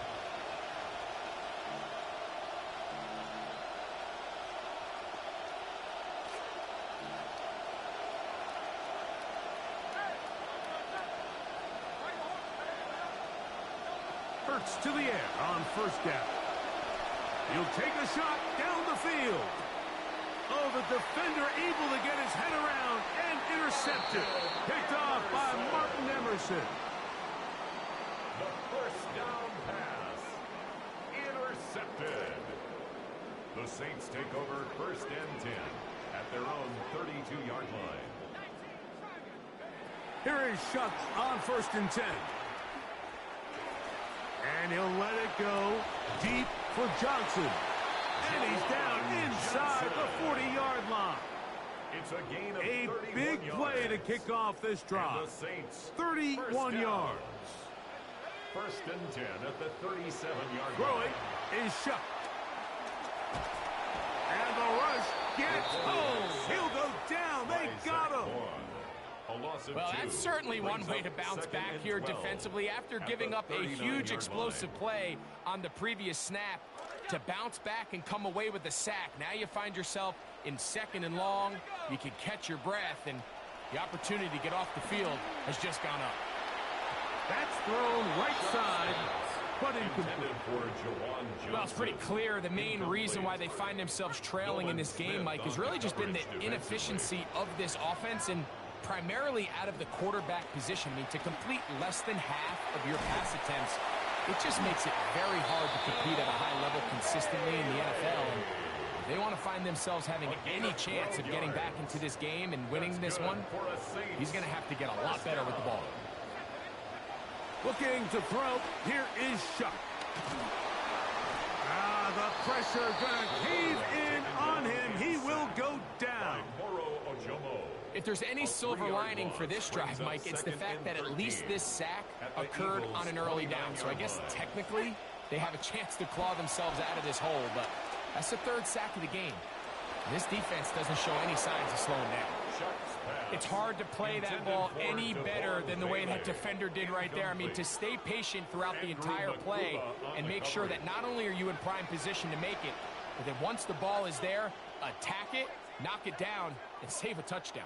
Hurts to the air on 1st down. He'll take a shot down the field. Oh, the defender able to get his head around and intercepted. Picked off by Martin Emerson. The first down pass. Intercepted. The Saints take over 1st and 10 at their own 32-yard line. Here is Shuck on 1st and 10. And he'll let it go deep for Johnson. And he's down inside the 40-yard line. It's a gain of a 31 big play yards. to kick off this drive. 31 yards. 1st and 10 at the 37-yard line. Throwing is Shuck. And the rush gets home. He'll go down. They got him. Well, that's certainly one way to bounce back here defensively after giving up a huge explosive play on the previous snap. To bounce back and come away with the sack. Now you find yourself in 2nd and long. You can catch your breath, and the opportunity to get off the field has just gone up. That's thrown right side, but incomplete. Well, it's pretty clear the main reason why they find themselves trailing in this game, Mike, has really just been the inefficiency of this offense and primarily out of the quarterback position. I mean, to complete less than half of your pass attempts, it just makes it very hard to compete at a high level consistently in the NFL. And if they want to find themselves having any chance of getting back into this game and winning this one, he's going to have to get a lot better with the ball. Looking to throw. Here is Shuck. The pressure going to cave in on him. He will go down. If there's any silver lining for this drive, Mike, it's the fact that at least this sack occurred on an early down. So I guess technically they have a chance to claw themselves out of this hole, but that's the 3rd sack of the game. This defense doesn't show any signs of slowing down. It's hard to play that ball any better than the way that defender did right there. I mean, to stay patient throughout the entire play and make sure that not only are you in prime position to make it, but that once the ball is there, attack it, knock it down, and save a touchdown.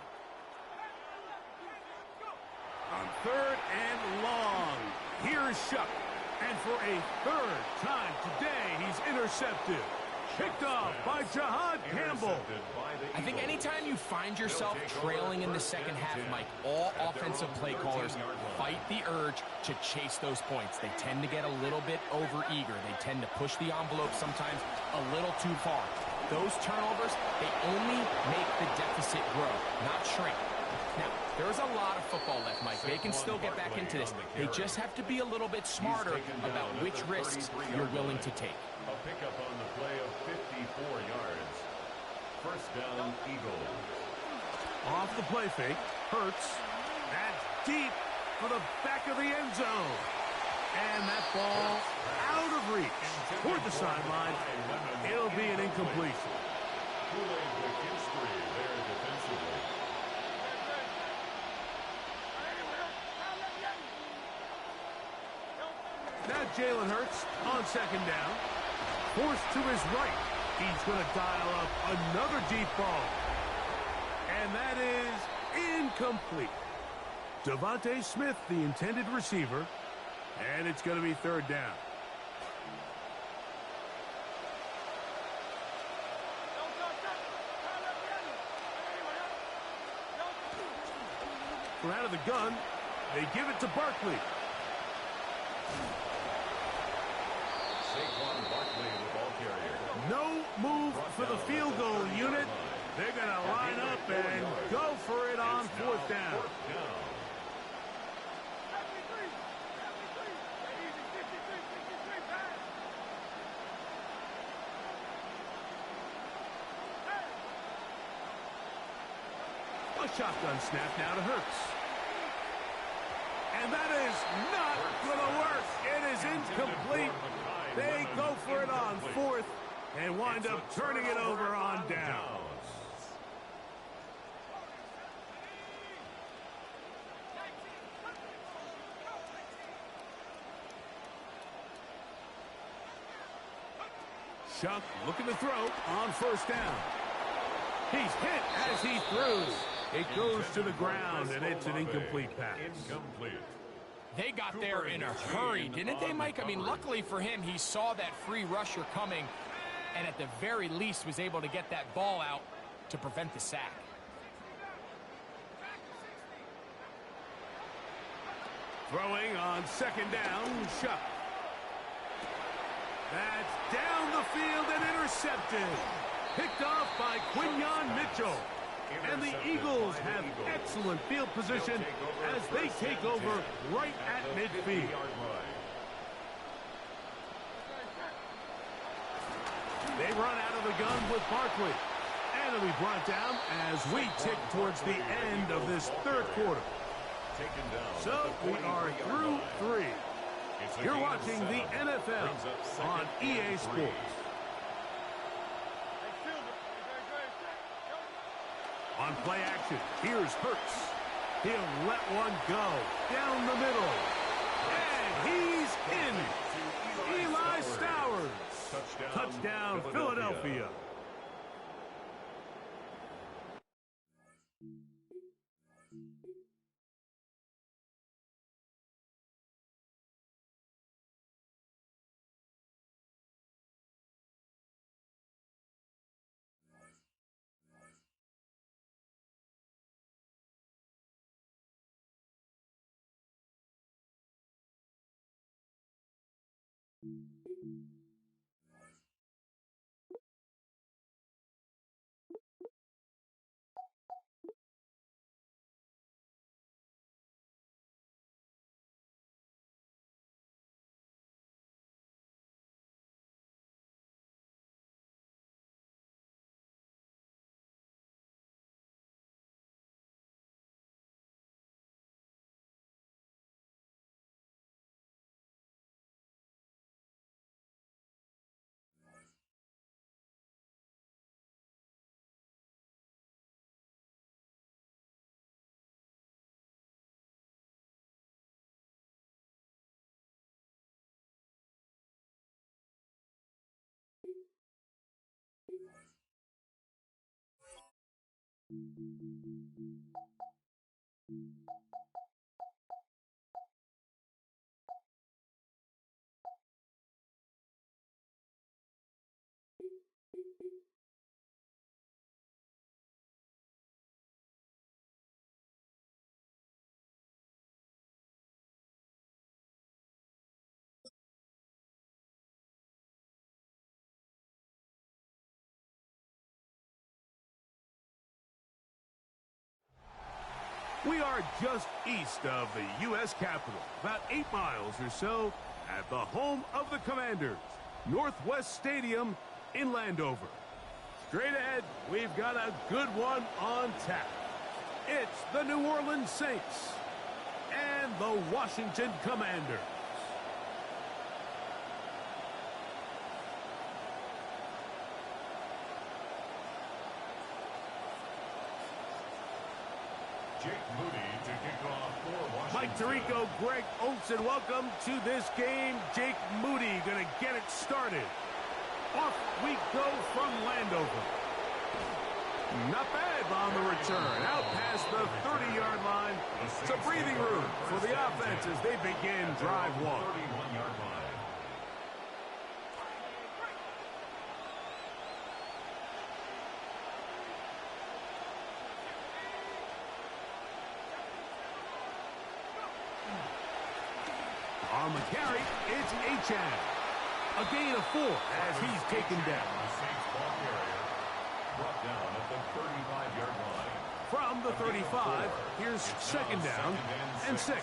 On 3rd and long, Here's Shuck. And for a third time today, he's intercepted. Picked off by Jahad Campbell. I think anytime you find yourself trailing in the second half, Mike, all offensive play callers fight the urge to chase those points. They tend to get a little bit overeager. They tend to push the envelope sometimes a little too far. Those turnovers, they only make the deficit grow, not shrink. Now, there's a lot of football left, Mike. They can still get back into this. They just have to be a little bit smarter about which risks you're willing to take. A pickup on the play of 54 yards. First down, Eagles. Off the play fake, Hurts. That's deep for the back of the end zone. And that ball out of reach toward the sideline. It'll be an incompletion. Kool-Aid McKinstry there defensively. Now Jalen Hurts on second down. Forced to his right. He's going to dial up another deep ball. And that is incomplete. Devontae Smith, the intended receiver. And it's going to be third down. From out of the gun, they give it to Barkley. Saquon Barkley, the ball carrier. No move for the field goal unit. They're going to line up and go for it on fourth down. A shotgun snap now to Hurts. And that is not going to work. It is incomplete. They go for it on fourth and wind up turning it over on downs. Shuck looking to throw on first down. He's hit as he throws. It goes to the ground, and it's an incomplete pass. Incomplete. They got there in a hurry, didn't they, Mike? I mean, luckily for him, he saw that free rusher coming, and at the very least was able to get that ball out to prevent the sack. Throwing on second down, Shuck. That's down the field and intercepted. Picked off by Quinyon Mitchell. And the Eagles have excellent field position as they take over right at midfield. They run out of the gun with Barkley. And it'll be brought down as we tick towards the end of this third quarter. So we are through three. You're watching the NFL on EA Sports. On play action, here's Hurts. He'll let one go down the middle. And he's in. Eli Stowers. Touchdown, Philadelphia. We are just east of the U.S. Capitol, about 8 miles or so, at the home of the Commanders, Northwest Stadium in Landover. Straight ahead, we've got a good one on tap. It's the New Orleans Saints and the Washington Commanders. Jake Moody to kick off for Washington. Mike Tirico, Greg Olsen, welcome to this game. Jake Moody going to get it started. Off we go from Landover. Not bad on the return. Out past the 30-yard line. Some breathing room for the offense as they begin drive one. 31-yard line. On the carry, it's Achane. A gain of 4 as he's taken down. The Saints ball carrier brought down at the 35-yard line. From the 35, here's second down and 6.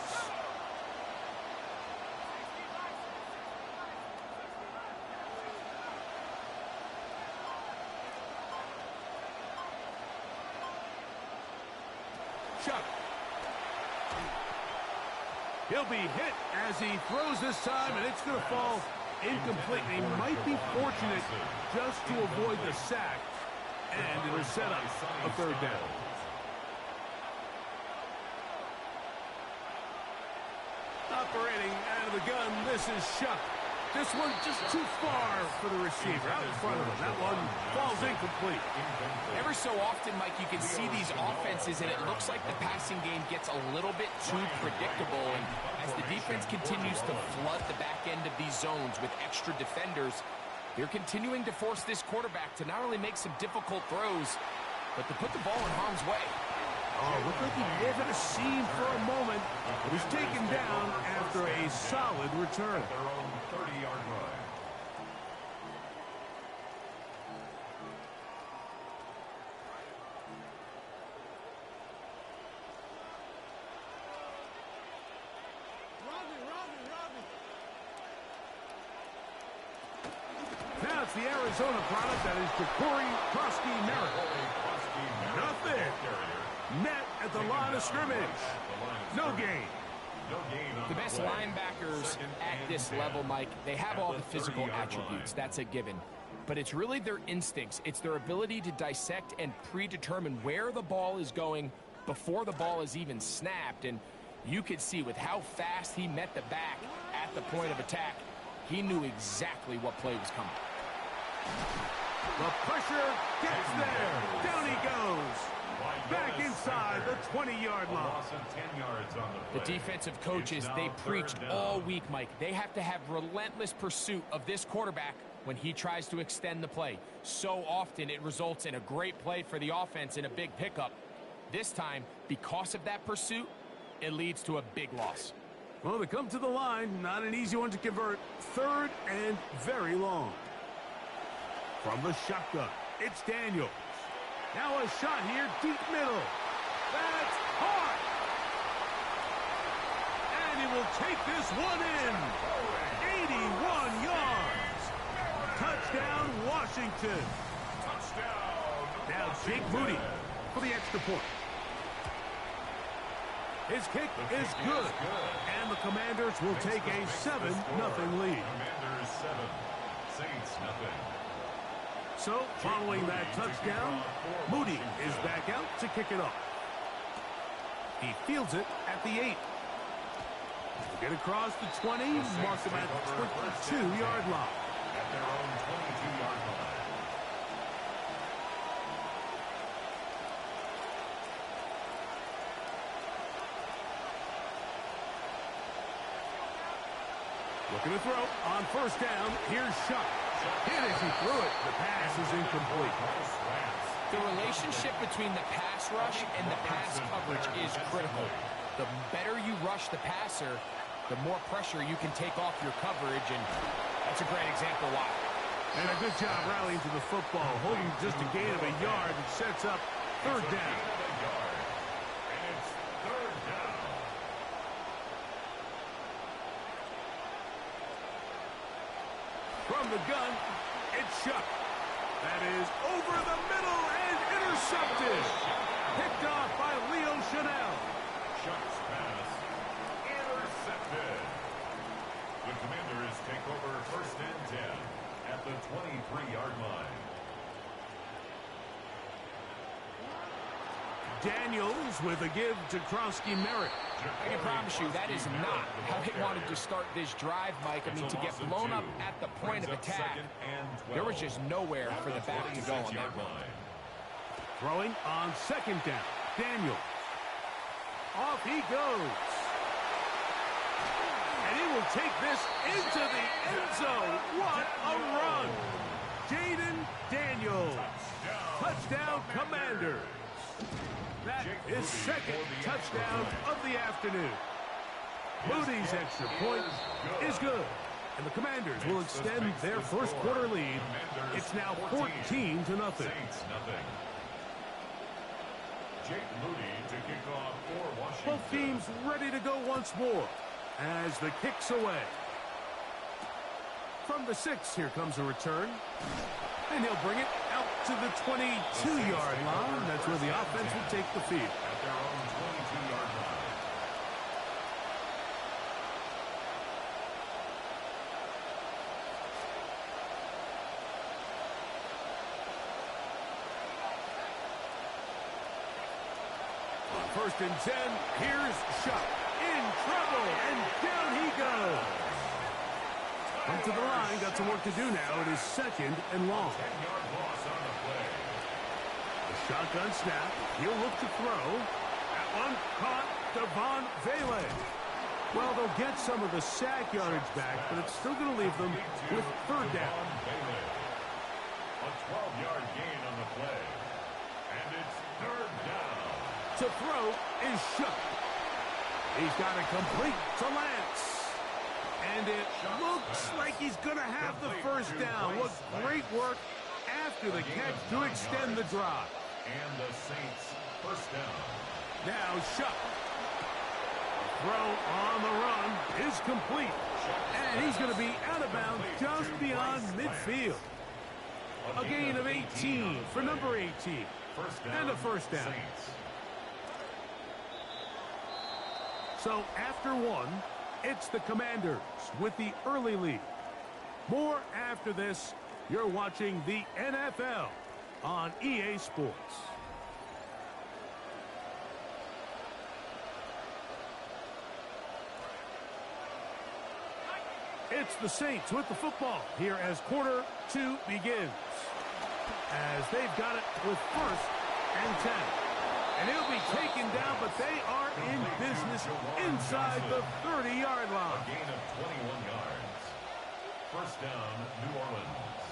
Chuck. He'll be hit as he throws this time, and it's going to fall incomplete. He might be fortunate just to avoid the sack, and it'll set up a third down. Operating out of the gun, this is Shuck. This one just too far for the receiver. Out in front of him. That one falls incomplete. Every so often, Mike, you can see these offenses, and it looks like the passing game gets a little bit too predictable. And as the defense continues to flood the back end of these zones with extra defenders, they're continuing to force this quarterback to not only make some difficult throws, but to put the ball in harm's way. Oh, looked like he may have had a seam for a moment. But he's taken down after a solid return. Their own 30-yard line. Now it's the Arizona product that is Ja'Cory Krosky-Merritt. Nothing. Net at the line of scrimmage. No gain. The best linebackers at this level, Mike, they have all the physical attributes. That's a given. But it's really their instincts. It's their ability to dissect and predetermine where the ball is going before the ball is even snapped. And you could see with how fast he met the back at the point of attack, he knew exactly what play was coming. The pressure gets there. Down he goes. Back inside the 20-yard line. The defensive coaches, they preached all week, Mike. They have to have relentless pursuit of this quarterback when he tries to extend the play. So often it results in a great play for the offense and a big pickup. This time, because of that pursuit, it leads to a big loss. Well, they come to the line. Not an easy one to convert. Third and very long. From the shotgun, it's Daniels. Now a shot here, deep middle. That's hard. And he will take this one in. 81 yards. Touchdown, Washington. Now Jake Moody for the extra point. His kick is good. And the Commanders will take a 7-0 lead. Commanders 7, Saints nothing. So, following that touchdown, Moody is back out to kick it off. He fields it at the 8. He'll get across the 20, mark him at the 22-yard line. At their own 22-yard line. Looking to throw on first down. Here's Shuck. Hit as he threw it. The pass is incomplete. The relationship between the pass rush and the pass coverage is critical. The better you rush the passer, the more pressure you can take off your coverage, and that's a great example why. And a good job rallying to the football, holding just a gain of a yard that sets up third down. And it's 3rd From the gun, it's Shuck. That is over the middle and intercepted. Picked off by Leo Chanel. Shuck's pass intercepted. The Commanders take over 1st and 10 at the 23-yard line. Daniels with a give to Krosky Merritt. I can promise you that is not how they wanted to start this drive, Mike. I mean, to get blown up at the point of attack, there was just nowhere for the back to go on that run. Throwing on 2nd down. Daniels. Off he goes. And he will take this into the end zone. What a run. Jaden Daniels. Touchdown, Commanders. That is 2nd touchdown of the afternoon. Moody's extra point is good. And the Commanders will extend their first quarter lead. It's now 14-0. Jake Moody to kick off for Washington. Both teams ready to go once more as the kick's away. From the 6, here comes a return. And he'll bring it out to the 22-yard line. That's where the offense will take the field. At their own 22-yard line. On 1st and 10, here's Shuck. In trouble, and down he goes. Up to the line, got some work to do now. It is 2nd and long. 10-yard loss on the play. A shotgun snap. He'll look to throw. That one caught Devon Vele. Well, they'll get some of the sack yardage back, but it's still going to leave them with 3rd down. A 12-yard gain on the play. And it's 3rd down. To throw is Shuck. He's got it complete to Lance. And it looks like he's going to have the 1st down. What great work after the catch to extend the drive. And the Saints 1st down. Now Shuck. Throw on the run is complete. And he's going to be out of bounds just beyond midfield. A gain of 18 for number 18. And a 1st down. So after 1, it's the Commanders with the early lead. More after this. You're watching the NFL on EA Sports. It's the Saints with the football here as quarter 2 begins. As they've got it with 1st and 10. And he'll be taken down, but they are in business inside the 30-yard line. A gain of 21 yards. 1st down, New Orleans.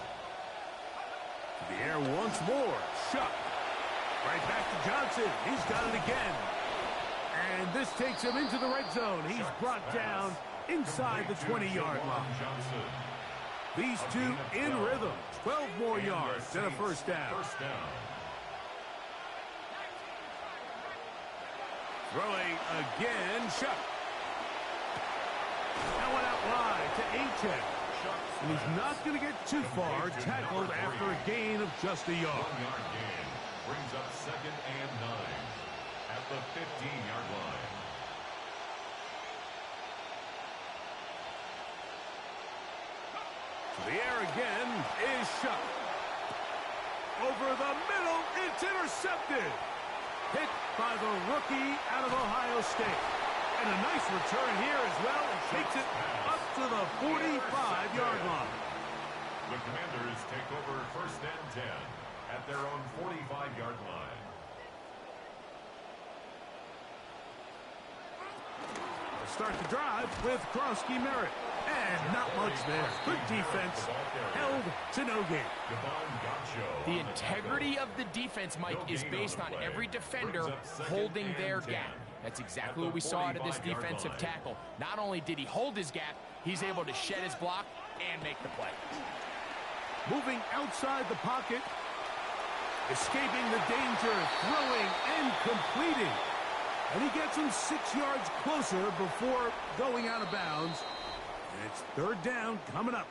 To the air once more. Shuck. Right back to Johnson. He's got it again. And this takes him into the red zone. He's brought down inside the 20-yard line. These two in rhythm. 12 more yards and a 1st down. Throwing again, Shuck. That went out wide to Achane. And he's not going to get too far, tackled after a gain of just a yard. 1-yard gain brings up 2nd and 9 at the 15-yard line. To the air again is Shuck. Over the middle, it's intercepted. Hit by the rookie out of Ohio State. And a nice return here as well. And takes it up to the 45-yard line. The Commanders take over 1st and 10 at their own 45-yard line. Start the drive with Krosky Merritt. And not much there. Good defense. Held to no gain. The integrity of the defense, Mike, is based on every defender holding their gap. That's exactly what we saw out of this defensive tackle. Not only did he hold his gap, he's able to shed his block and make the play. Moving outside the pocket. Escaping the danger. Throwing and completing. And he gets him 6 yards closer before going out of bounds. And it's 3rd down coming up.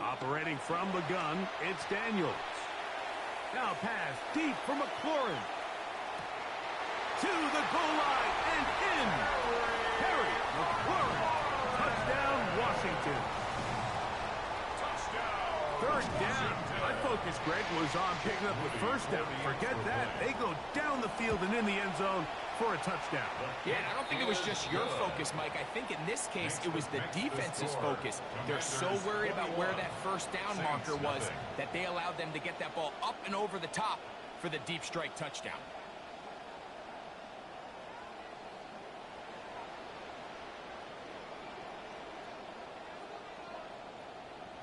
Operating from the gun, it's Daniels. Now pass deep for McLaurin. To the goal line and in. Harry McLaurin. Touchdown, Washington. Third down. My focus, Greg, was on picking up the first down. Forget that. They go down the field and in the end zone for a touchdown. Yeah, and I don't think it was just your focus, Mike. I think in this case, it was the defense's focus. They're so worried about where that first down marker was that they allowed them to get that ball up and over the top for the deep strike touchdown.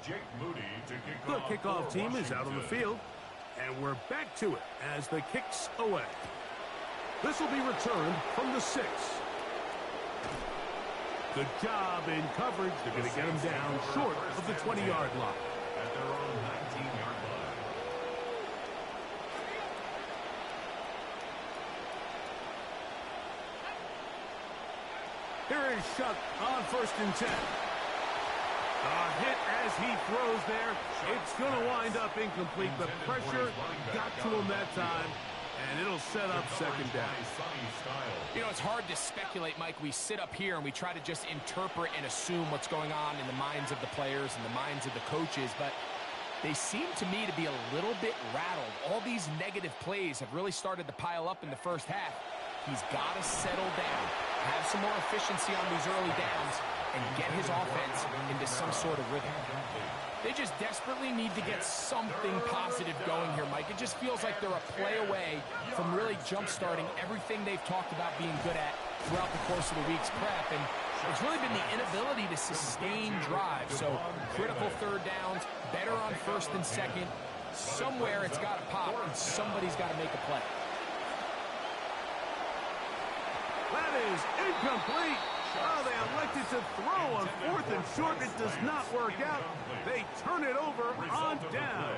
Jake Moody to kick The off kickoff for team is out on the Washington. field, and we're back to it as the kick's away. This will be returned from the 6. Good job in coverage. They're going to get him down short of the 20-yard line. At their own 19-yard line. Here is Shuck on 1st and 10. A hit as he throws there. It's going to wind up incomplete. The pressure got to him that time, and it'll set up second down. You know, it's hard to speculate, Mike. We sit up here and we try to just interpret and assume what's going on in the minds of the players and the minds of the coaches, but they seem to me to be a little bit rattled. All these negative plays have really started to pile up in the first half. He's got to settle down, have some more efficiency on these early downs, and get his offense into some sort of rhythm. They just desperately need to get something positive going here, Mike. It just feels like they're a play away from really jump-starting everything they've talked about being good at throughout the course of the week's prep. And it's really been the inability to sustain drive. So critical third downs, better on 1st and 2nd. Somewhere it's got to pop, and somebody's got to make a play. That is incomplete. Oh, they elected to throw on 4th and short. It does not work out. They turn it over on down.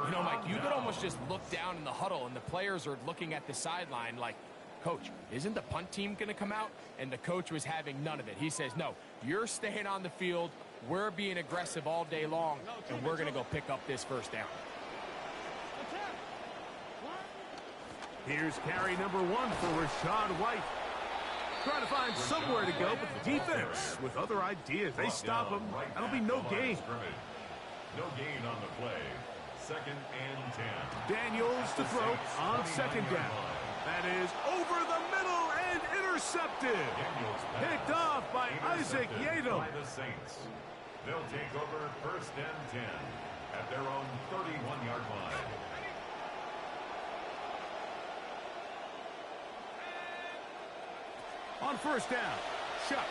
You know, Mike, you could almost just look down in the huddle, and the players are looking at the sideline like, Coach, isn't the punt team going to come out? And the coach was having none of it. He says, no, you're staying on the field. We're being aggressive all day long, and we're going to go pick up this first down. Here's carry number 1 for Rachaad White. Trying to find somewhere to go, but the defense with other ideas. They stop him. That'll be no gain. No gain on the play. 2nd and 10. Daniels to throw on 2nd down. That is over the middle and intercepted. Picked off by Isaac Yiadom. By the Saints. They'll take over 1st and 10 at their own 31-yard line. On 1st down, Shuck.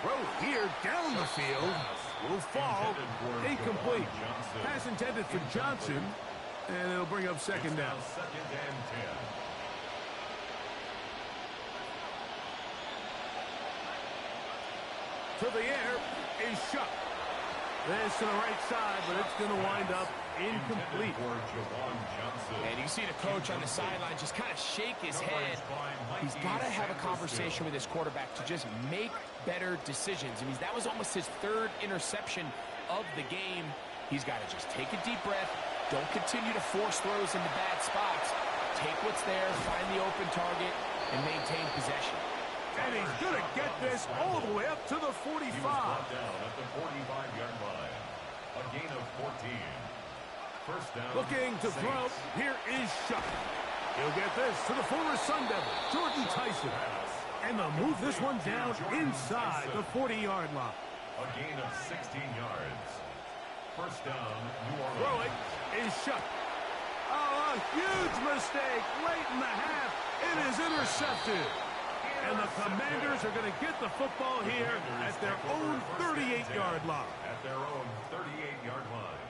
Throw here down the field. Will fall. Incomplete. Pass intended for Johnson. And it'll bring up 2nd down. 2nd and 10. To the air is Shuck. This to the right side, but it's going to wind up incomplete. And you see the coach on the sideline just kind of shake his head. He's got to have a conversation with his quarterback to just make better decisions. I mean, that was almost his 3rd interception of the game. He's got to just take a deep breath. Don't continue to force throws into bad spots. Take what's there, find the open target, and maintain possession. And he's going to get this all the way up to the 45. He was brought down at the 45-yard line. A gain of 14. First down. Looking to throw. Here is Shuck. He'll get this to the former Sun Devil, Jordan Tyson. And they'll move this one down inside the 40-yard line. A gain of 16 yards. First down, New Orleans. Throw it is Shuck. Oh, a huge mistake late in the half. It is intercepted. And the Commanders are going to get the football here at their own 38-yard line. At their own 38-yard line.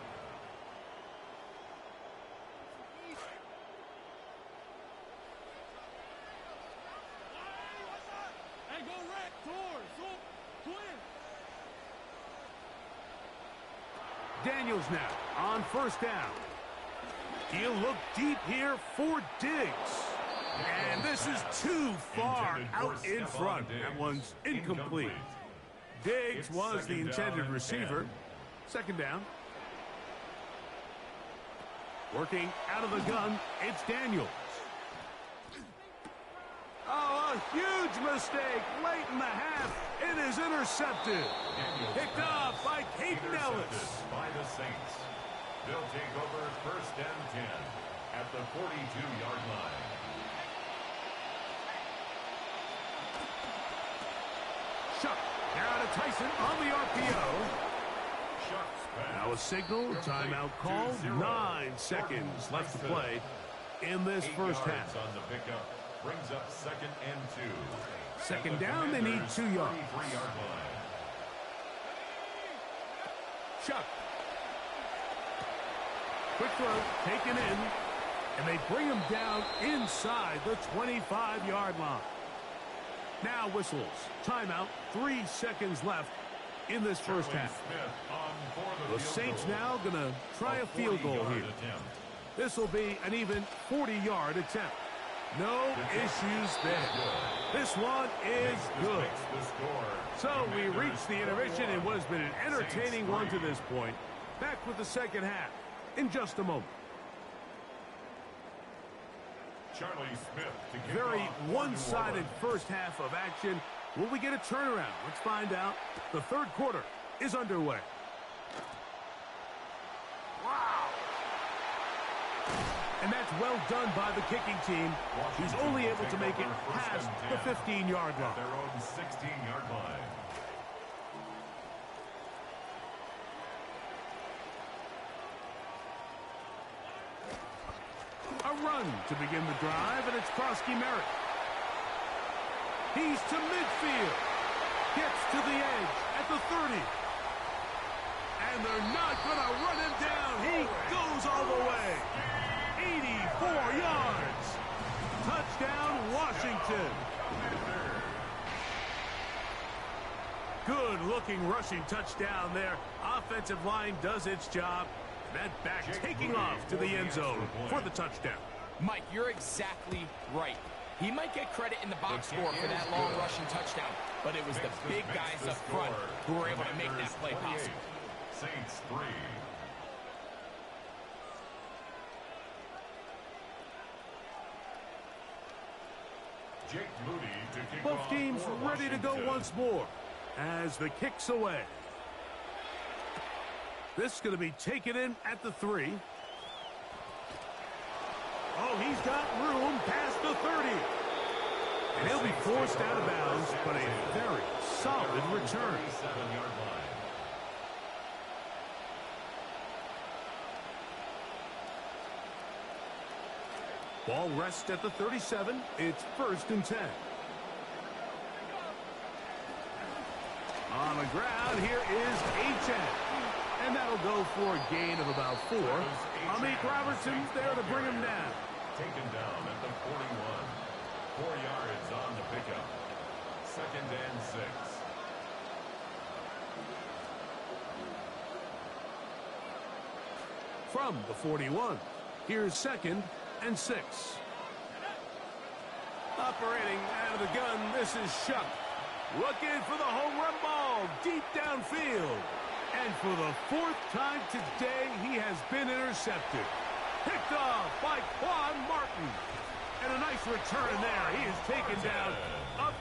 Hey, go red, Daniels now on 1st down. He'll look deep here for Diggs. And this is too far out in front. That one's incomplete. Diggs was the intended receiver. 10. Second down. Working out of the gun, it's Daniels. Oh, a huge mistake late in the half. It is intercepted. Picked off by Caden Ellis. By the Saints. They'll take over 1st and 10 at the 42-yard line. Shuck. Now to Tyson on the RPO. Now a signal, timeout call, 9 seconds left to play in this first half. On the pickup brings up 2nd and 2. Second down, they need 2 yards. 3-yard line. Chuck. Quick throw, taken in, and they bring him down inside the 25-yard line. Now whistles. Timeout, 3 seconds left in this first half. The Saints now going to try a field goal here. This will be an even 40-yard attempt. No issues there. This one is good. So we reach the intermission in what has been an entertaining one to this point. Back with the second half in just a moment. Charlie Smith to kick Very off one-sided first half of action. Will we get a turnaround? Let's find out. The third quarter is underway. Wow. And that's well done by the kicking team. He's only able to make it past the 15-yard line. Their own 16-yard line. A run to begin the drive, and it's Krosky Merritt. He's to midfield. Gets to the edge at the 30. And they're not going to run him down. He goes all the way. 84 yards. Touchdown, Washington. Good-looking rushing touchdown there. Offensive line does its job. That back taking off to the end zone for the touchdown. Mike, you're exactly right. He might get credit in the box score for that long rushing touchdown, but it was the big guys up front who were able to make that play possible. Saints 3. Jake Moody to kick Both off teams for ready to go Washington. once more as the kick's away. This is going to be taken in at the 3. Oh, he's got room past the 30. And he'll be forced out of bounds, but a very solid return. 37-yard line. Ball rests at the 37. It's 1st and 10. On the ground, here is Achane. And that'll go for a gain of about 4. Amik Robertson's there to bring him down. Taken down at the 41. 4 yards on the pickup. 2nd and 6. From the 41, here's 2nd and 6. Operating out of the gun, this is Shuck. Looking for the home run ball deep downfield. And for the 4th time today, he has been intercepted. Picked off by Quan Martin. And a nice return there. He is taken down up.